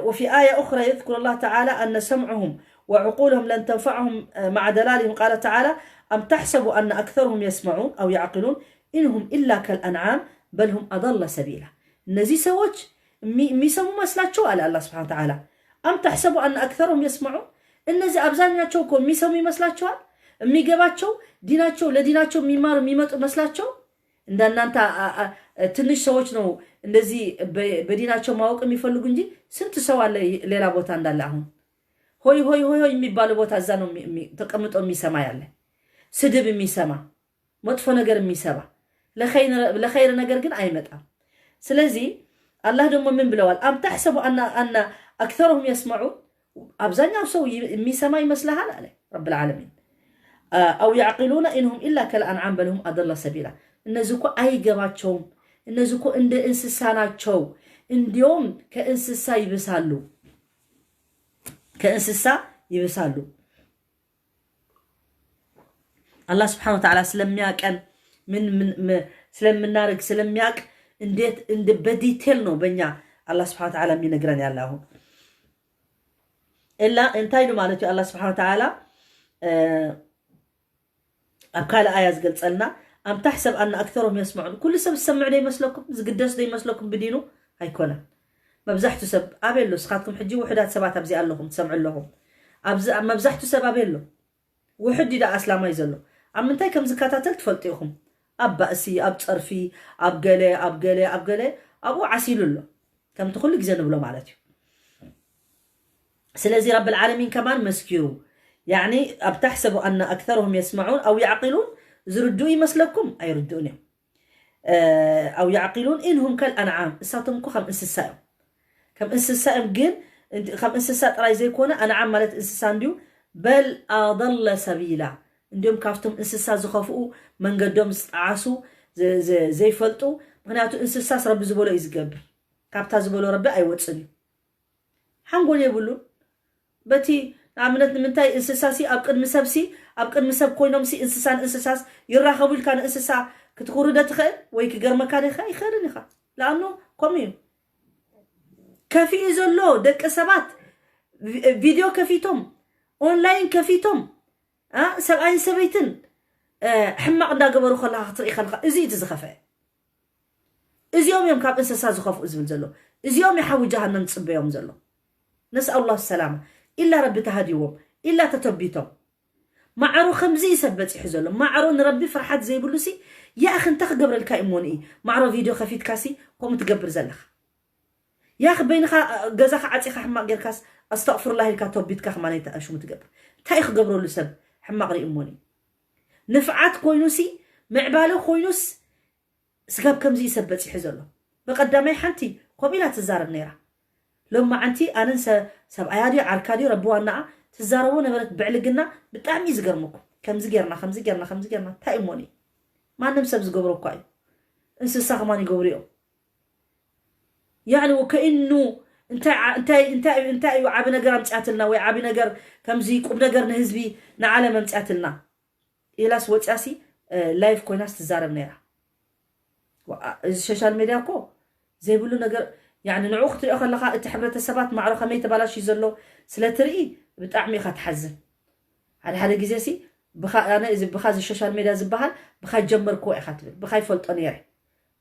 وفي آية أخرى يذكر الله تعالى أن سمعهم وعقولهم لن تنفعهم مع دلالهم قال تعالى أم تحسبوا أن أكثرهم يسمعون أو يعقلون إنهم إلا كالأنعام بل هم أضل سبيلا نزي سوج ميسمو مسلاتشو على الله سبحانه وتعالى أم تحسبوا أن أكثرهم يسمعون النزي أبزانياتشو كون ميسمو مسلاتشو ميقباتشو ديناتشو لديناتشو ميمارو ميمتو مسلاتشو عندنا أنت ትንሽ ሰዎች ነው እንደዚህ በዲናቸው ማወቅ የሚፈልጉ እንጂ ስንት ሰው አለ ሌላ ቦታ እንዳለ አሁን ሆይ ሆይ ሆይ የሚባለው ቦታ እዛ ነው ተቀምጦ የሚሰማ ያለ ስድብ የሚሰማ መጥፎ ነገር የሚሰማ ለኸይር ነገር ግን አይመጣም ስለዚህ አላህ ደግሞ ምን ብለዋል አም ተحسቡ አና አክثرهم يسمعون አብዛኛው ሰው የሚሰማ ይመስልሃል አለ رب العالمين او يعقلون انهم الا كالانعام بل هم اضل سبيلا እነዚህ እኮ አይገባቸውም እነዚህ እኮ እንደ እንስሳ ናቸው እንዲያውም ከእንስሳ ይብሳሉ አላህ Subhanahu Wa Ta'ala ስለሚያቀን ምን ስለምናርግ ስለሚያቅ እንዴት እንደ በዲቴል ነው በእኛ አላህ Subhanahu Wa Ta'ala የሚነግረን ያለው ኢላ እንታይሉ ማለት አላህ Subhanahu Wa Ta'ala አካለ አያዝ ገልጸልና أم تحسب أن أكثرهم يسمعون كل سب السمع لي مسلكم زقدس لي مسلكم بدينه هيكونه مبزحتوا سب أبيلو سخاتكم حجي وحدات سبعة أبزي لهم تسمع لهم مبزحتوا سب أبيلو وحد دا أسلام يزلو أم انتي كم زكاتات تفلتيهم أب بأسي أب صرفي أب قلي أبو عسيل له كم تقول لك زين بلو مالتي سلازي رب العالمين كمان مسكيو يعني أبتحسبوا أن أكثرهم يسمعون أو يعقلون زردوا يمسلكم أي ردوني أو يعقلون إنهم كالأنعام ساتمكو خم إنسسائم كم إنسسائم جن خم إنسسات رأي زي كونا أنعام مالت إنسسان ديو بل أضل سبيلا عندهم كافتم إنسسات زخافوا من قدام استعاسوا زي فلتوا مغنياتو إنسسات رب زبولو إزقبر كابتا زبولو ربي أي واتسني حنقول يقولون بتي عملت منتاي إنسساسي أبقد مسبسي أبقد مسب كوينوم سي إنسساس يراخبوا كان إنسسا كتقولوا ده تخيل ويك جرم كان يخيرني خا لأنه قميم كافي زلو دك سبات فيديو كافيتهم أونلاين كافيتهم سبعين سبيتن حمق دا قبرو خلاها خطري خلقا إزي تزخفه إزي يوم كاب إنسسا زخف إزبل زلو إزي يوم يحاول جهنم تصبي يوم زلو نسأل الله السلامة إلا ربي تهديهم إلا تتبيتهم معرو خمزي سبت يحزلهم معرو نربي فرحات زي بلوسي يا أخي انت قبر الكائمون إيه معرو فيديو خفيت كاسي قوم تقبر زلخ يا أخي بين جزاخ عتيخ حماق غير كاس أستغفر الله الكاتب بيتك خمانيتا أشو متقبر تايخ قبرو لسب حماق غير إموني نفعات كوينوسي معبالو كوينوس سقاب كمزي سبت يحزلهم بقدامي حنتي قبيلة تزارب نيرا لما عنتي أنا سبعيادي عركادي ربوانا تزاربون نبرت بعلقنا بتعمي زقرمكم كم زقرنا تايموني ما نمسب زقبرو كاي انسسا خماني قبريو يعني وكأنه انت عابي نقر امتعتلنا وعابي نقر كمزي قب نقر نهزبي نعلم امتعتلنا إلاس وجاسي لايف كويناس تزارب نيرا الشاشال ميديا كو زي بلو نقر يعني نعوخ تري أخر لقاء تحبرة السبات مع رقم يتبالاش يزلو سلاتري بتعمي خات حزن على هذا جزاسي أنا إذا بخاز السوشيال ميديا زبحان بخاي جمر كوي خاتل بخاي فلت أنيري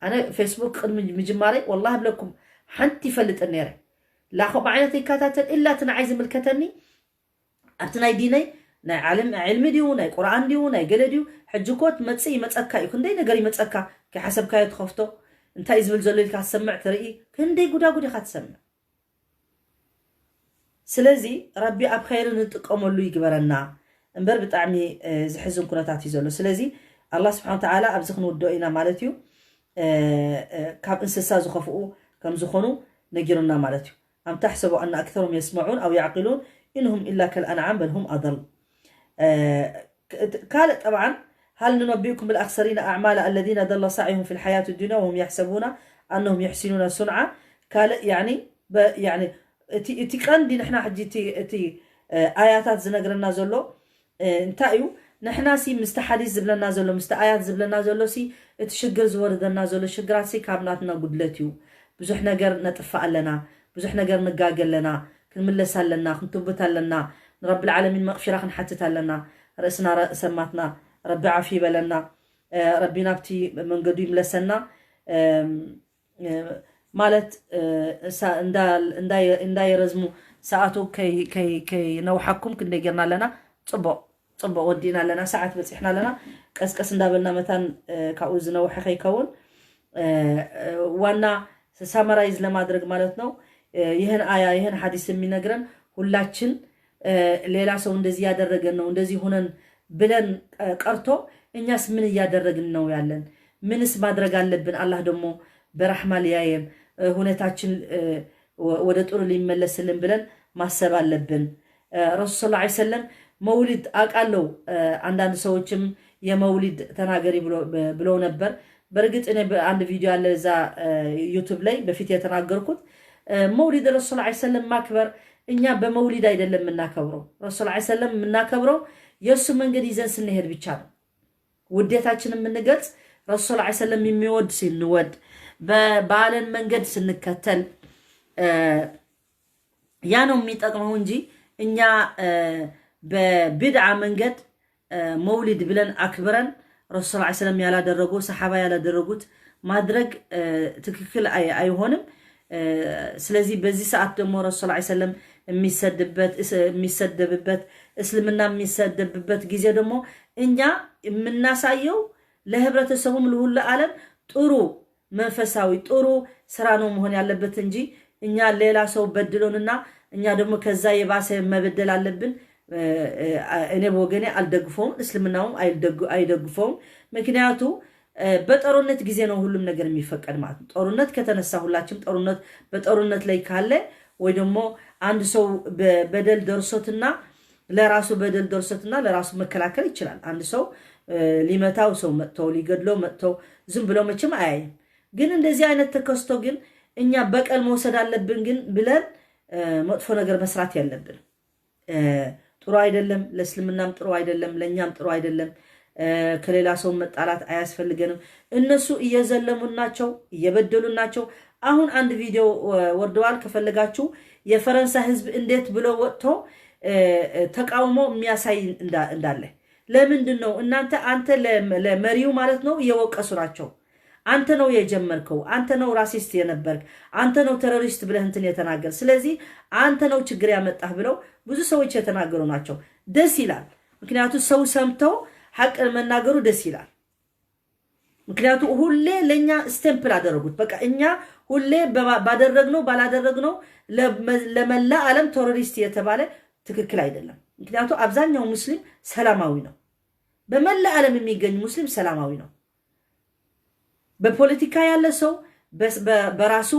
أنا فيسبوك مجماري والله بلكم حنتي فلت أنيري لا خب عينتي كاتاتن إلا تنعيز ملكتني أبتناي ديني ناي علم ديو ناي قرآن ديو ناي قل ديو حجوكوت متأكا يكون دي نقري متأكا كحسب كايت خفتو انت إزبل زلو لك هتسمع ترئي كن دي قدا خاتسمع سلازي ربي أب خير نتقوم اللو يقبرنا انبر بتعمي زحزن كناتاتي زلو سلازي الله سبحانه وتعالى أبزخنو الدوئنا مالتيو كاب انسسا زخفؤو كم زخنو نجرنا مالتيو أم تحسبوا أن أكثرهم يسمعون أو يعقلون إنهم إلا كالأنعام بل هم أضل قالت طبعا هل ننبئكم بالأخسرين أعمال الذين ضل سعيهم في الحياة الدنيا وهم يحسبون أنهم يحسنون صنعا قال يعني تقندي نحنا حجي تي آياتات زنقرنا زلو انتايو نحنا سي مستحديث زبلنا زلو مستآيات زبلنا زلو سي تشجر زوردنا زلو شجرات سي كابناتنا قدلتيو بزح نقر نتفع لنا بزح نقر نقاقل لنا كنملسها لنا كنتوبتها لنا رب العالمين مغفرة خنحتتها لنا رأسنا رأسماتنا ربي عافي بلنا ربنا بتي من قديم لسنا مالت اندا يرزمو ساعتو كي نوحكم كنا جرنا لنا صبا ودينا لنا ساعات بس احنا لنا قسقس اندابلنا مثلا كاوز نوح خيكون وانا سامرايز لمادرج مالت ነው ይሄን አያ ይሄን ሐዲስ የሚነግረን ሁላችን ሌላ ሰው እንደዚህ ያደረገን ነው እንደዚህ ሆነን ብለን ቀርቶ እኛስ ምን ያደረግን ነው ያለን ምንስ ማድረግ አለብን አላህ ደግሞ በረህማ ሊያየን ሁኔታችን ወደ ጥሩ ሊመለስልን ብለን ማሰብ አለብን ረሱል ሰለላሁ ዐለይሂ ወሰለም መውሊድ አቃለው አንዳንድ ሰዎችም የመውሊድ ተናገሪ ብለው ነበር በርግጥ እኔ በአንድ ቪዲዮ አለ እዛ ዩቲዩብ ላይ በፊት የተናገርኩት መውሊድ ረሱል ሰለላሁ ዐለይሂ ወሰለም ማክበር እኛ በመውሊድ አይደለም እናከብረው ረሱል ሰለላሁ ዐለይሂ ወሰለም እናከብረው የሱ መንገድ ይዘን ስንሄድ ብቻ ነው ውዴታችንን የምንገልጽ ረሱል ሰለላሁ ዐለይሂ ወሰለም የሚወድ ሲንወድ በባለን መንገድ ስንከተል ያ ነው የሚጠቅመው እንጂ እኛ በቢድዓ መንገድ መውሊድ ብለን አክብረን ረሱል ሰለላሁ ዐለይሂ ወሰለም ያላደረጉ ሰሃባ ያላደረጉት ማድረግ ትክክል አይሆንም ስለዚህ በዚህ ሰዓት ደግሞ ረሱል ሰለላሁ ዐለይሂ ወሰለም የሚሰደብበት እስልምና የሚሰደብበት ጊዜ ደግሞ እኛ የምናሳየው ለህብረተሰቡም ለሁሉ ዓለም ጥሩ መንፈሳዊ ጥሩ ስራ ነው መሆን ያለበት እንጂ እኛ ሌላ ሰው በድሎንና እኛ ደግሞ ከዛ የባሰ መበደል አለብን እኔ በወገኔ አልደግፈውም እስልምናውም አይደግፈውም ምክንያቱ በጦርነት ጊዜ ነው ሁሉም ነገር የሚፈቀድ ማለት ነው ጦርነት ከተነሳ ሁላችንም ጦርነት በጦርነት ላይ ካለ ወይ ደግሞ አንድ ሰው በደል ደርሶትና ለራሱ በደል ደርሶትና ለራሱ መከላከል ይችላል አንድ ሰው ሊመታው ሰው መጥቶ ሊገድለው መጥቶ ዝም ብሎ መቼም አያይም ግን እንደዚህ አይነት ተከስቶ ግን እኛ በቀል መውሰድ አለብን ግን ብለን መጥፎ ነገር መስራት ያለብን ጥሩ አይደለም ለእስልምናም ጥሩ አይደለም ለኛም ጥሩ አይደለም ከሌላ ሰው መጣላት አያስፈልገንም እነሱ እየዘለሙናቸው እየበደሉናቸው አሁን አንድ ቪዲዮ ወርደዋል ከፈለጋችሁ የፈረንሳይ ህዝብ እንዴት ብሎ ወጥቶ ተቃውሞ የሚያሳይ እንዳለ ለምንድነው እናንተ አንተ ለመሪው ማለት ነው እየወቀሱ ናቸው አንተ ነው የጀመርከው አንተ ነው ራሲስት የነበርክ አንተ ነው ቴሮሪስት ብለህ እንትን የተናገር ስለዚህ አንተ ነው ችግር ያመጣህ ብለው ብዙ ሰዎች የተናገሩ ናቸው ደስ ይላል ምክንያቱም ሰው ሰምተው ሐቅ መናገሩ ደስ ይላል ምክንያቱም ሁሌ ለኛ ስቴምፕል አደረጉት በቃ እኛ ሁሌ ባደረግነው ባላደረግነው ለመላ ዓለም ቴሮሪስት የተባለ ትክክል አይደለም ምክንያቱም አብዛኛው ሙስሊም ሰላማዊ ነው በመላ ዓለም የሚገኝ ሙስሊም ሰላማዊ ነው በፖለቲካ ያለ ሰው በራሱ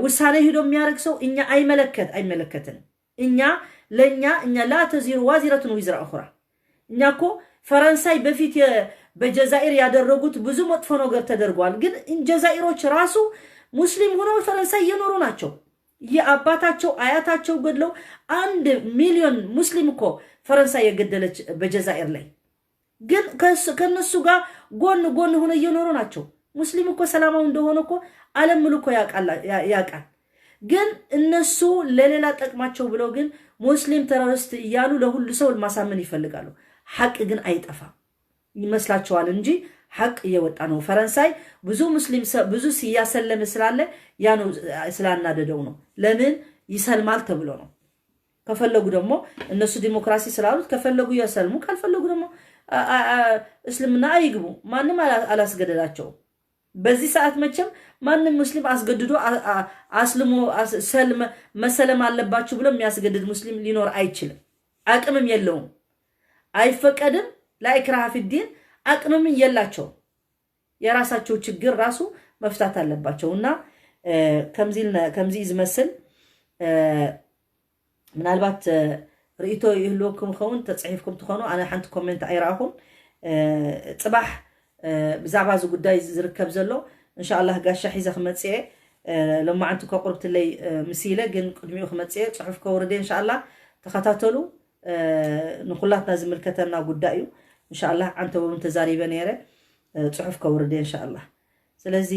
ውሳኔ ሄዶ የሚያረግ ሰው እኛ አይመለከተንም እኛ ላ ተዚሩ ዋዚረቱን ወዝራ አخرى እኛኮ ፈረንሳይ በፊት በጀዛኢር ያደረጉት ብዙ መጥፎ ነገር ተደርጓል ግን ጀዛኢሮች ራሱ ሙስሊም ሆነው ፈረንሳይ የኖሩ ናቸው የአባታቸው አያታቸው ገድለው 1 ሚሊዮን ሙስሊም እኮ ፈረንሳይ የገደለች በጀዛኢር ላይ ግን ከነሱ ጋር ጎን ሆነ የኖሩ ናቸው ሙስሊም እኮ ሰላማው እንደሆነ እኮ ዓለም ሙሉ እኮ ያቃል ግን እነሱ ለሌላ ጠቅማቸው ብለው ግን ሙስሊም ቴሮሪስት እያሉ ለሁሉ ሰው ማሳመን ይፈልጋሉ ሐቅ ግን አይጠፋም ይመስላችኋል እንጂ ሐቅ እየወጣ ነው ፈረንሳይ ብዙ ሙስሊም ብዙ ሲያሰለመ ስላለ ያ ነው ስላናደደው ነው ለምን ይሰልማል ተብሎ ነው ከፈለጉ ደግሞ እነሱ ዲሞክራሲ ስላሉት ከፈለጉ ያሰልሙ ካልፈለጉ ደግሞ እስልምና አይግቡ ማንንም አላስገደዳቸው በዚህ ሰዓት መቼም ማንንም ሙስሊም አስገድዶ አስልሞ መሰለም አለባችሁ ብሎ የሚያስገድድ ሙስሊም ሊኖር አይችልም አቅምም የለውም አይፈቀድም ላይክራህ ፊዲን አቅምም የላቸው የራሳቸው ችግር ራሱ መፍታት አለባቸውና ከምዚ ይዝመስል ምናልባት ርኢቶ ይህልወኩም ኸውን ተጽሒፍኩም ትኾኑ አነ ሓንቲ ኮሜንት አይራኹም ጽባሕ ብዛዕባ ዚ ጉዳይ ዝርከብ ዘሎ ኢንሻአላህ ጋሻ ሒዘ ክመጽእ ለማ አንቱ ከቁርብት ለይ ምሲለ ግን ቅድሚኡ ክመጽእ ጽሑፍ ከወርደ ኢንሻአላህ ተኸታተሉ ንኹላትና ዝምልከተና ጉዳይ እዩ ኢንሻአላህ አንተ ወንተዛሪበ ነይረ ጽሑፍ ከወርደ ኢንሻአላህ ስለዚ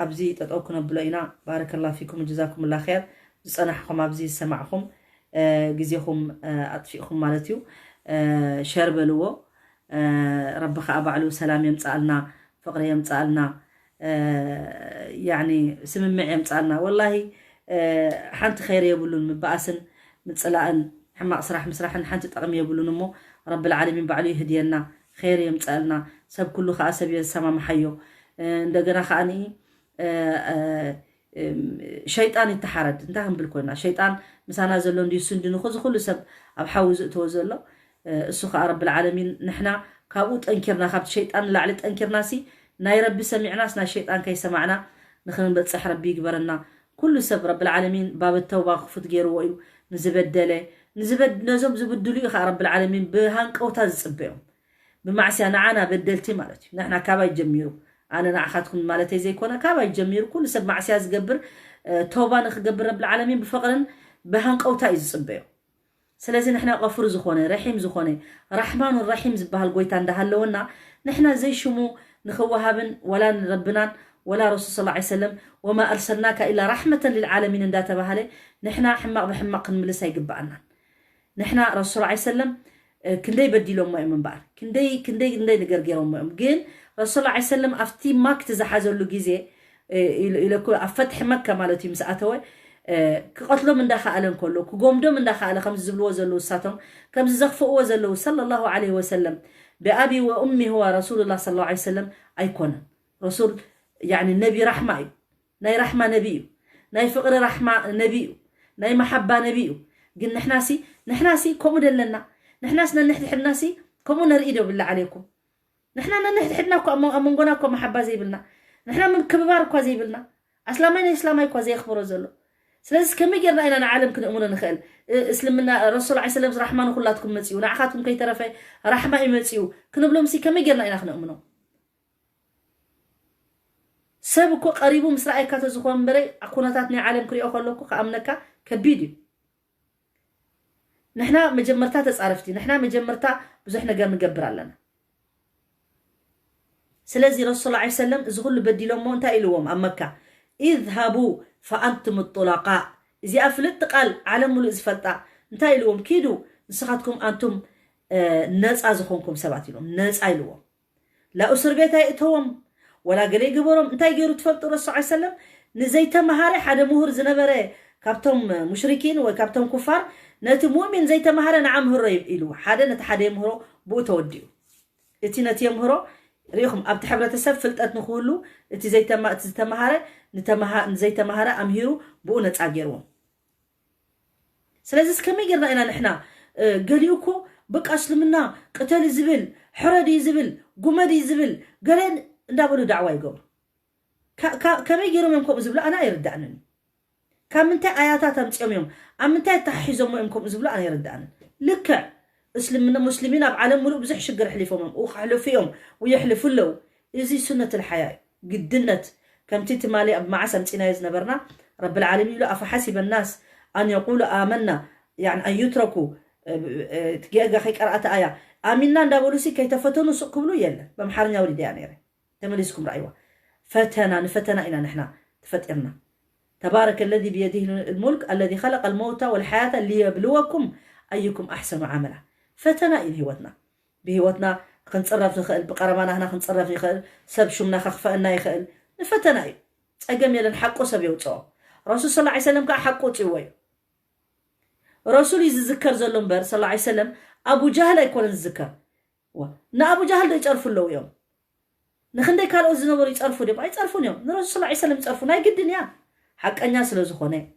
አብዚ ተጠውኩ ነብሎ ኢና ባረከላሁ ፊኩም ጀዛኩም الله خير ዝጸናሕኩም አብዚ ሰማዕኩም ግዚኹም አጥፊኹም ማለት እዩ ሸር በልዎ ربك أبعلو سلام يمصالنا فقر يمصالنا يعني سممع يمصالنا والله حنت خير يبلون مباسن متصلاءن حما صراح مسرحن حنت طقم يبلون مو رب العالمين بعلو يهدينا خير يمصالنا سب كله خاسب يسمع محيو እንደገና خاني شيطان يتحرد انتهم بالكونا شيطان مسانا زلو نديسو ندنخذ كل سب اب حوز توزلو السخ رب العالمين نحنا كابوت انكرنا خبت شيطان لعلت انكرنا سي ناي ربي سمعناس نا شيطان كي سمعنا نخن بتصح ربي يقبرنا كل سب رب العالمين باب التوبه خفت غير ويو نزبدله نزم زبدلو يخ رب العالمين بهانقوتا زصبيهم بمعسيا نعنا بدلتي مالتي نحنا كابا يجميرو انا نعخاتكم مالتي زي كونا كابا يجميرو كل سب معسيا زغبر توبه نخغبر رب العالمين بفقرن بهانقوتا يزصبيهم ስለዚህ نحنا غفور زخونه رحيم زخونه رحمن الرحيم زبال قويتا اندهالونا نحنا زي شمو نخوهابن ولا ربنا ولا رسول صلى الله عليه وسلم وما ارسلناك الا رحمه للعالمين اندات بهاله نحنا حماق بحماق نملسا يقبعنا نحنا رسول الله عليه وسلم كندي بديلهم من بعد كندي نغرغيرهم ግን رسول الله عليه وسلم افتي ماك تزحازلو غيزه الى فتح مكه مالتي مساته كقتلهم من داخل علن كله كقومدهم من داخل على خمس زبلوا زلوا ساتهم كم زخفوا زلوا صلى الله عليه وسلم بأبي وأمي هو رسول الله صلى الله عليه وسلم أيكون رسول يعني النبي رحمة ناي رحمة نبي ناي فقر رحمة نبي ناي محبة نبي قل نحناسي كم دلنا نحناسنا نحدي حدناسي كم نريده بالله عليكم نحنا نحدي حدناكم أمونغوناكم محبة زي بالنا نحنا من كباركم زي بالنا إسلامي زي يخبروا زلو سلازي كم يجرنا إنا نعلم كن أمونا نخيل إسلامنا الرسول عليه السلام رحمن وخلاتكم مسيو نعخاتكم كي ترفي رحمة مسيو كنا بلوم سي كم يجرنا إنا خنا أمونا سبكو قريبو مسرعي كاتو زخوان بري أكوناتاتني عالم كري أخلوكو كأمنكا كبيديو نحنا مجمرتا تسعرفتي نحنا مجمرتا بزحنا قام نقبر لنا سلازي رسول الله عليه السلام زغل بدي لهم مونتا إلوهم أمكا اذهبوا فأنتم الطلقاء إذا أفلت قال علم ملؤ زفلتا انتا إلوهم كيدو نسخاتكم أنتم ناس أزخونكم سبعتي لهم ناس أيلوهم لا أسر بيتا يأتهم ولا قلي قبرهم انتا يجيرو تفلتوا الرسول عليه السلام نزيتا مهاري حدا مهر زنبري كابتهم مشركين وكابتهم كفار نتي مؤمن زيتا مهاري نعم هرو إلو حدا نتحدا يمهرو بو توديو اتي نتي يمهرو ريخم أبت حبرة السب نخولو اتي زيتا مهاري زيتا مهاري أمهيرو بو نتاقيرون سلازيس كمي قرنا إنا نحنا قليوكو بك أسلمنا قتال زبل حردي زبل قمدي زبل قالين ندابلو دعوة يقول كمي قروا منكم زبل أنا يردعنني كامنتي آياتات أمتيهم يوم أمنتي تحيزهم منكم زبل أنا يردعنني لكع اسلمنا مسلمين بعالم ملوك بزح شقر حليفهم وحلو فيهم ويحلفوا له يزي سنة الحياة قدنت كم تتمالي مع سمتنا يزنبرنا رب العالمين يقول أفحسب الناس أن يقولوا آمنا يعني أن يتركوا تجيء خيك قرأت آية آمنا ندابولوسي كي تفتنوا سقبلوا يلا بمحارنا ولد يعني تمليسكم رأيوه نفتنا إلى نحنا تفترنا تبارك الذي بيده الملك الذي خلق الموت والحياة ليبلوكم أيكم أحسن عملا فتنا إلى هوتنا بهوتنا خنصرف نخل بقربانا هنا خنصرف نخل سب شمنا خخفأنا يخل نفتنا إلى أجمع يلن حقه سبيوتو رسول صلى الله عليه وسلم كحقه تيوي رسول يذكر زلهم بر صلى الله عليه وسلم أبو جهل يكون الذكر نا أبو جهل ده يعرفوا له يوم نخندي كارو زنبور يعرفوا ده يعرفون يوم رسول صلى الله عليه وسلم يعرفون هاي قد الدنيا حق الناس لزخونه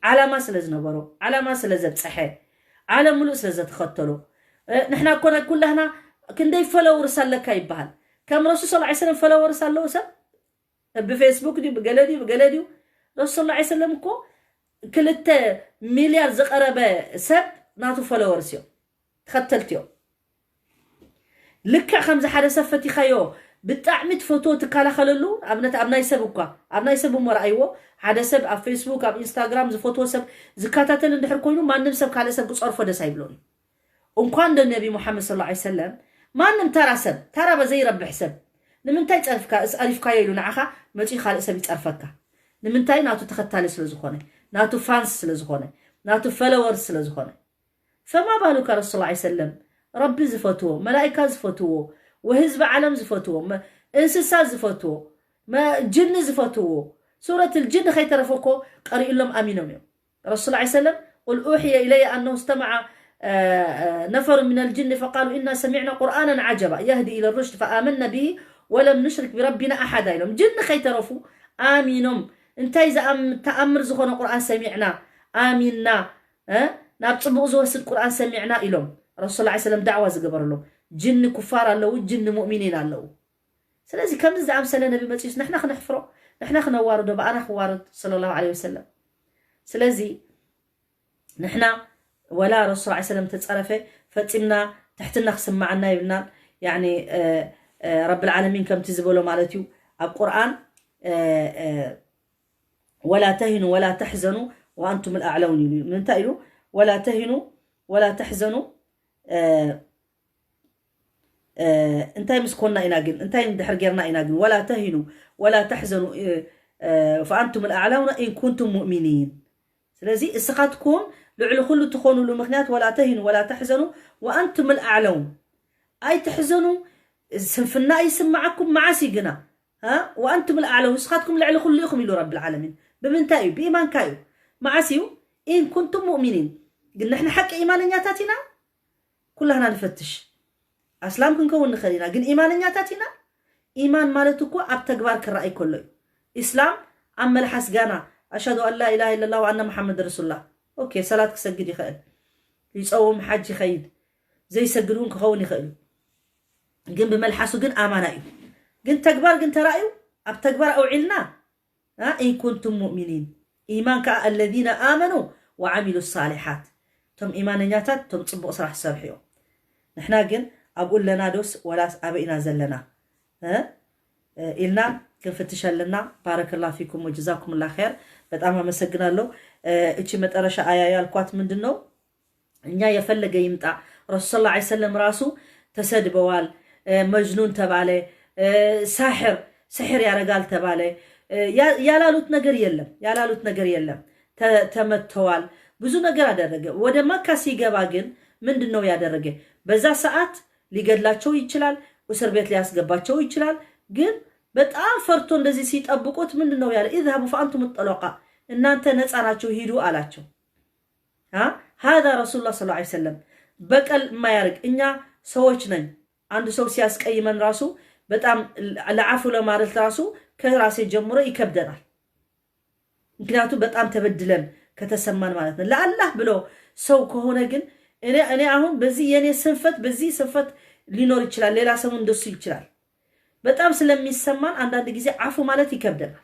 علامة سلزنبرو علامة سلزت صحيح عالم ملوء سلزت خطلو نحنا كنا كلنا كندي فلورس لك يبهل كم رسول صلى الله عليه وسلم فلورس له سب بفيسبوك دي بقلدي رسول صلى الله عليه وسلم كو كلت مليار زقربه سب ناتو فلورس يوم تختلتيو لك خمسة حدا سفتي خيو بتعمد فوتو تكالا خللو أبناء يسبوكا أبناء يسبو مرأيو حدا سب على فيسبوك على إنستغرام زفوتو سب زكاتاتل ندحر كوينو ما نمسب كالا سب قصرفو دا سايبلوني ومكان دا النبي محمد صلى الله عليه وسلم ما نم ترى سب ترى بزي رب حسب نمنتاي تعرفكا اسألفكا يلو نعخا ماشي خالق سب يتعرفكا نمنتاي ناتو تختالي سلزخوني ناتو فانس سلزخوني ناتو فلورز سلزخوني فما بالك رسول الله عليه وسلم ربي زفتوه ملائكة زفتوه وهزب عالم زفتوه انسسا زفتوه ما جن زفتوه سورة الجن خي ترفوكو قرئ لهم آمينهم يوم رسول الله عليه وسلم قل أوحي إلي أنه استمع نفر من الجن فقالوا إنا سمعنا قرآنا عجبا يهدي إلى الرشد فآمنا به ولم نشرك بربنا أحدا لهم جن خي ترفو آمينهم انت إذا تأمر زخون القرآن سمعنا آمنا نابطبق زوس القرآن سمعنا إلهم رسول الله عليه وسلم دعوة زقبر له جن كفار له جن مؤمنين له سلازي كم نزعم سنة نبي ماتيس نحن خنحفره نحن خنوارده بأنا خوارد صلى الله عليه وسلم سلازي نحن ولا رسول الله عليه وسلم تتصرفه فتمنا تحتنا خصم معنا يبنا يعني رب العالمين كم تزبولوا مالتيو القرآن ولا تهنوا ولا تحزنوا وأنتم الأعلون من تأيلوا ولا تهنوا ولا تحزنوا انتي مسكونا إناجن انتي مدحر جرنا إناجن ولا تهنوا ولا تحزنوا فأنتم الأعلون إن كنتم مؤمنين سلازي السقاتكم لعلو خلو تخونوا لمخنات ولا تهنوا ولا تحزنوا وأنتم الأعلون أي تحزنوا سنفنا يسمعكم معاسي قنا وأنتم الأعلون سقاتكم لعلو خلو يخملوا رب العالمين بمنتايو بإيمان كايو معاسيو إن كنتم مؤمنين قلنا احنا حق إيمان نياتاتنا كلنا نفتش أسلام كنكون نخلينا جن إيماننا تاتينا إيمان مالتكو أبتكبار كرأي كله إسلام عمل حسجانا أشهد أن لا إله إلا الله وأن محمد رسول الله أوكي صلاة سجدي خير يصوم حج خير زي سجلون كخوني خير جن بملحسو جن أمانة جن تكبار جن ترأيو أبتكبار أو علنا إن كنتم مؤمنين إيمانك الذين آمنوا وعملوا الصالحات تم إيمانياتات تم تصبوا صلاح السبحيو نحنا جن أقول لنا دوس ولا أبينا زلنا إلنا كنفتش لنا بارك الله فيكم وجزاكم الله خير بتأمل مسجنا له إيش متأرش آية القوات من دنو إني يفلق يمتع رسول الله عليه وسلم راسه تسد بوال مجنون تبالي سحر يا رجال تبالي يا لالوت نجر يلم تمتوال بزو نجر درجة وده ما كاسي جباجن من دنو يا درجة بزا ساعات ሊገድላቸው ይችላል እስር ቤት ሊያስገባቸው ይችላል ግን በጣም ፈርቶ እንደዚህ ሲጠብቁት ምንድነው ያለ اذهبوا فانتم الطلقاء እናንተ ነፃ ናችሁ ሂዱ አላቸው هذا رسول الله صلى الله عليه وسلم በቀል ማያርግ እኛ ሰዎች ነን አንድ ሰው ሲያስቀይመን ራሱ በጣም ለአፉ ለማለት ራሱ ከራሴ ጀምሮ ይከብደናል ምክንያቱም በጣም ተበድለን ከተሰማን ማለት ነው ለአላህ ብሎ ሰው ከሆነ ግን እኔ አሁን በዚህ የኔ ስንፈት በዚህ ስንፈት ሊኖር ይችላል ሌላ ሰው እንደሱ ይችላል በጣም ስለሚሰማን አንዳንድ ጊዜ አፉ ማለት ይከብደናል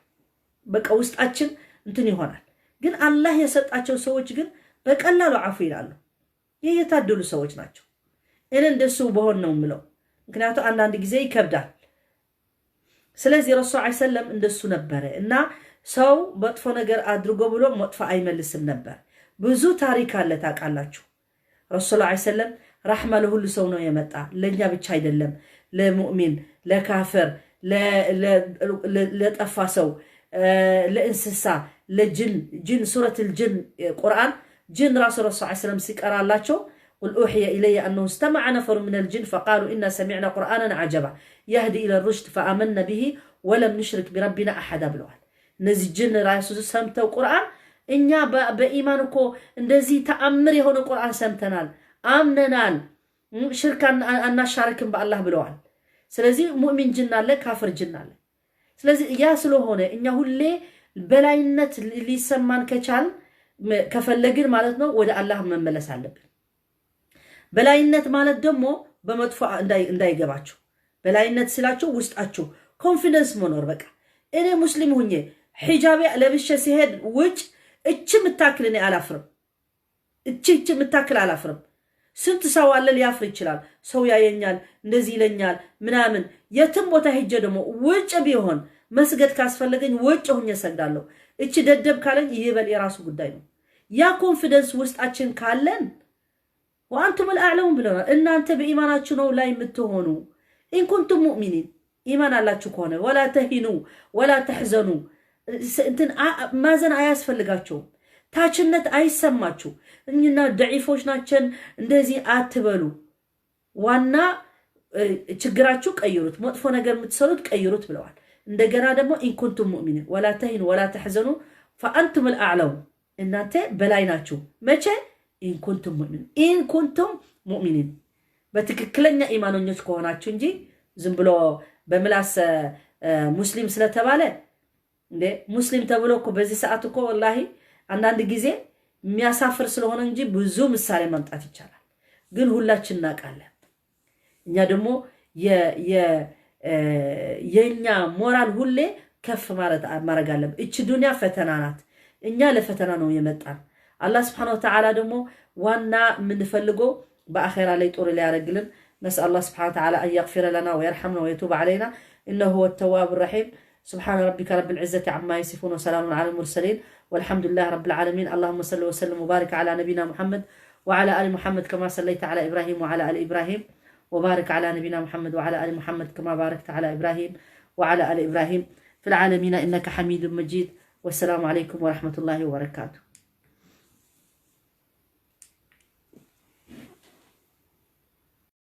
በቃ ውስጣችን እንትን ይሆናል ግን አላህ የሰጣቸው ሰዎች ግን በቀላሉ አፉ ይላሉ የታደሉ ሰዎች ናቸው እኔ እንደሱ በሆን ነው ምለው ምክንያቱም አንዳንድ ጊዜ ይከብዳል ስለዚህ ረሱል ሰለላሁ ዐለይሂ ወሰለም እንደሱ ነበር እና ሰው መጥፎ ነገር አድርጎ ብሎ መጥፎ አይመልስም ነበር ብዙ ታሪክ አለ ታውቃላችሁ رسول الله عليه وسلم رحمة له كل سو ነው የመጣ ለኛ ብቻ አይደለም ለሙእሚን ለካፍር ለጠፋ ሰው ለእንስሳ ለጅን سورة الجن قرآن جن رسول الله صلى الله عليه وسلم ሲቀራላቸው قل أوحي إلي أنه استمع نفر من الجن فقالوا إنا سمعنا قرآنا عجبا يهدي إلى الرشد فآمنا به ولم نشرك بربنا أحدا ብለዋል እነዚህ ጅን ራሱ ሰምተው ቁርአን እኛ በኢማንኮ እንደዚህ ተአምር የሆነ ቁርአን ሰምተናል አምነናል ሽርካን አናሻርክም በአላህ ብለዋል ስለዚህ ሙእሚን ጅን አለ ካፍር ጅን አለ ስለዚህ ያ ስለሆነ እኛ ሁሌ በላይነት ሊሰማን ከፈለግን ማለት ነው ወደ አላህ መመለስ አለብን በላይነት ማለት ደግሞ በመጥፎ እንዳይገባችሁ በላይነት ስላችሁ ውስጣችሁ ኮንፊደንስ መኖር በቃ እኔ ሙስሊም ሆኜ ሒጃብ ለብሼ ሲሄድ ውጭ እቺ ምታክል እኔ አላፍርም እቺ ምታክል አላፍርም ስንት ሰው አለ ሊያፍር ይችላል ሰው ያየኛል እንደዚህ ይለኛል ምናምን የትም ቦታ ሄጄ ደግሞ ውጭ ቢሆን መስገድ ካስፈልገኝ ውጭ ሆኜ ሰግዳለሁ እቺ ደደብ ካለኝ ይበል የራሱ ጉዳይ ነው ያ ኮንፊደንስ ውስጣችን ካለን وانتم الاعلون ብለና እናንተ በኢማናችሁ ነው ላይ የምትሆኑ ان كنتم مؤمنين ኢማን አላችሁ ከሆነ ولا تهنوا ولا تحزنوا እንትን ማዘን አያስፈልጋችሁ ታችነት አይሰማችሁ እኛና ضعيفዎች ናችን እንደዚህ አትበሉ ዋና ችግራችሁ ቀይሩት መጥፎ ነገር የምትሰሩት ቀይሩት ብለዋል እንደገና ደግሞ ان كنتم مؤمنين ولا تهنوا ولا تحزنوا فانتم الاعلون እናንተ በላይ ናችሁ መቼ ان كنتم مؤمنين በትክክለኛ ኢማኖኞች ከሆናችሁ እንጂ ዝም ብሎ በምላስ ሙስሊም ስለተባለ እንዴ ሙስሊም ተብሎ እኮ በዚህ ሰዓት እኮ ወላሂ አንዳንድ ጊዜ የሚያሳፍር ስለሆነ እንጂ ብዙ ምሳሌ ማምጣት ይቻላል ግን ሁላችን እናቃለን እኛ ደግሞ የኛ ሞራል ሁሌ ከፍ ማድረግ አለብን እቺ ዱንያ ፈተና ናት እኛ ለፈተና ነው የመጣን አላህ Subhanahu Wa Ta'ala ደግሞ ዋና ምንፈልገው በአኺራ ላይ ጦር ሊያረግልን نسأل الله سبحانه وتعالى أن يغفر لنا ويرحمنا ويتوب علينا إنه هو التواب الرحيم سبحان ربك رب العزة عما يصفون وسلام على المرسلين والحمد لله رب العالمين اللهم صل وسلم وبارك على نبينا محمد وعلى آل محمد كما صليت على إبراهيم وعلى آل إبراهيم وبارك على نبينا محمد وعلى آل محمد كما باركت على إبراهيم وعلى آل إبراهيم في العالمين إنك حميد مجيد والسلام عليكم ورحمة الله وبركاته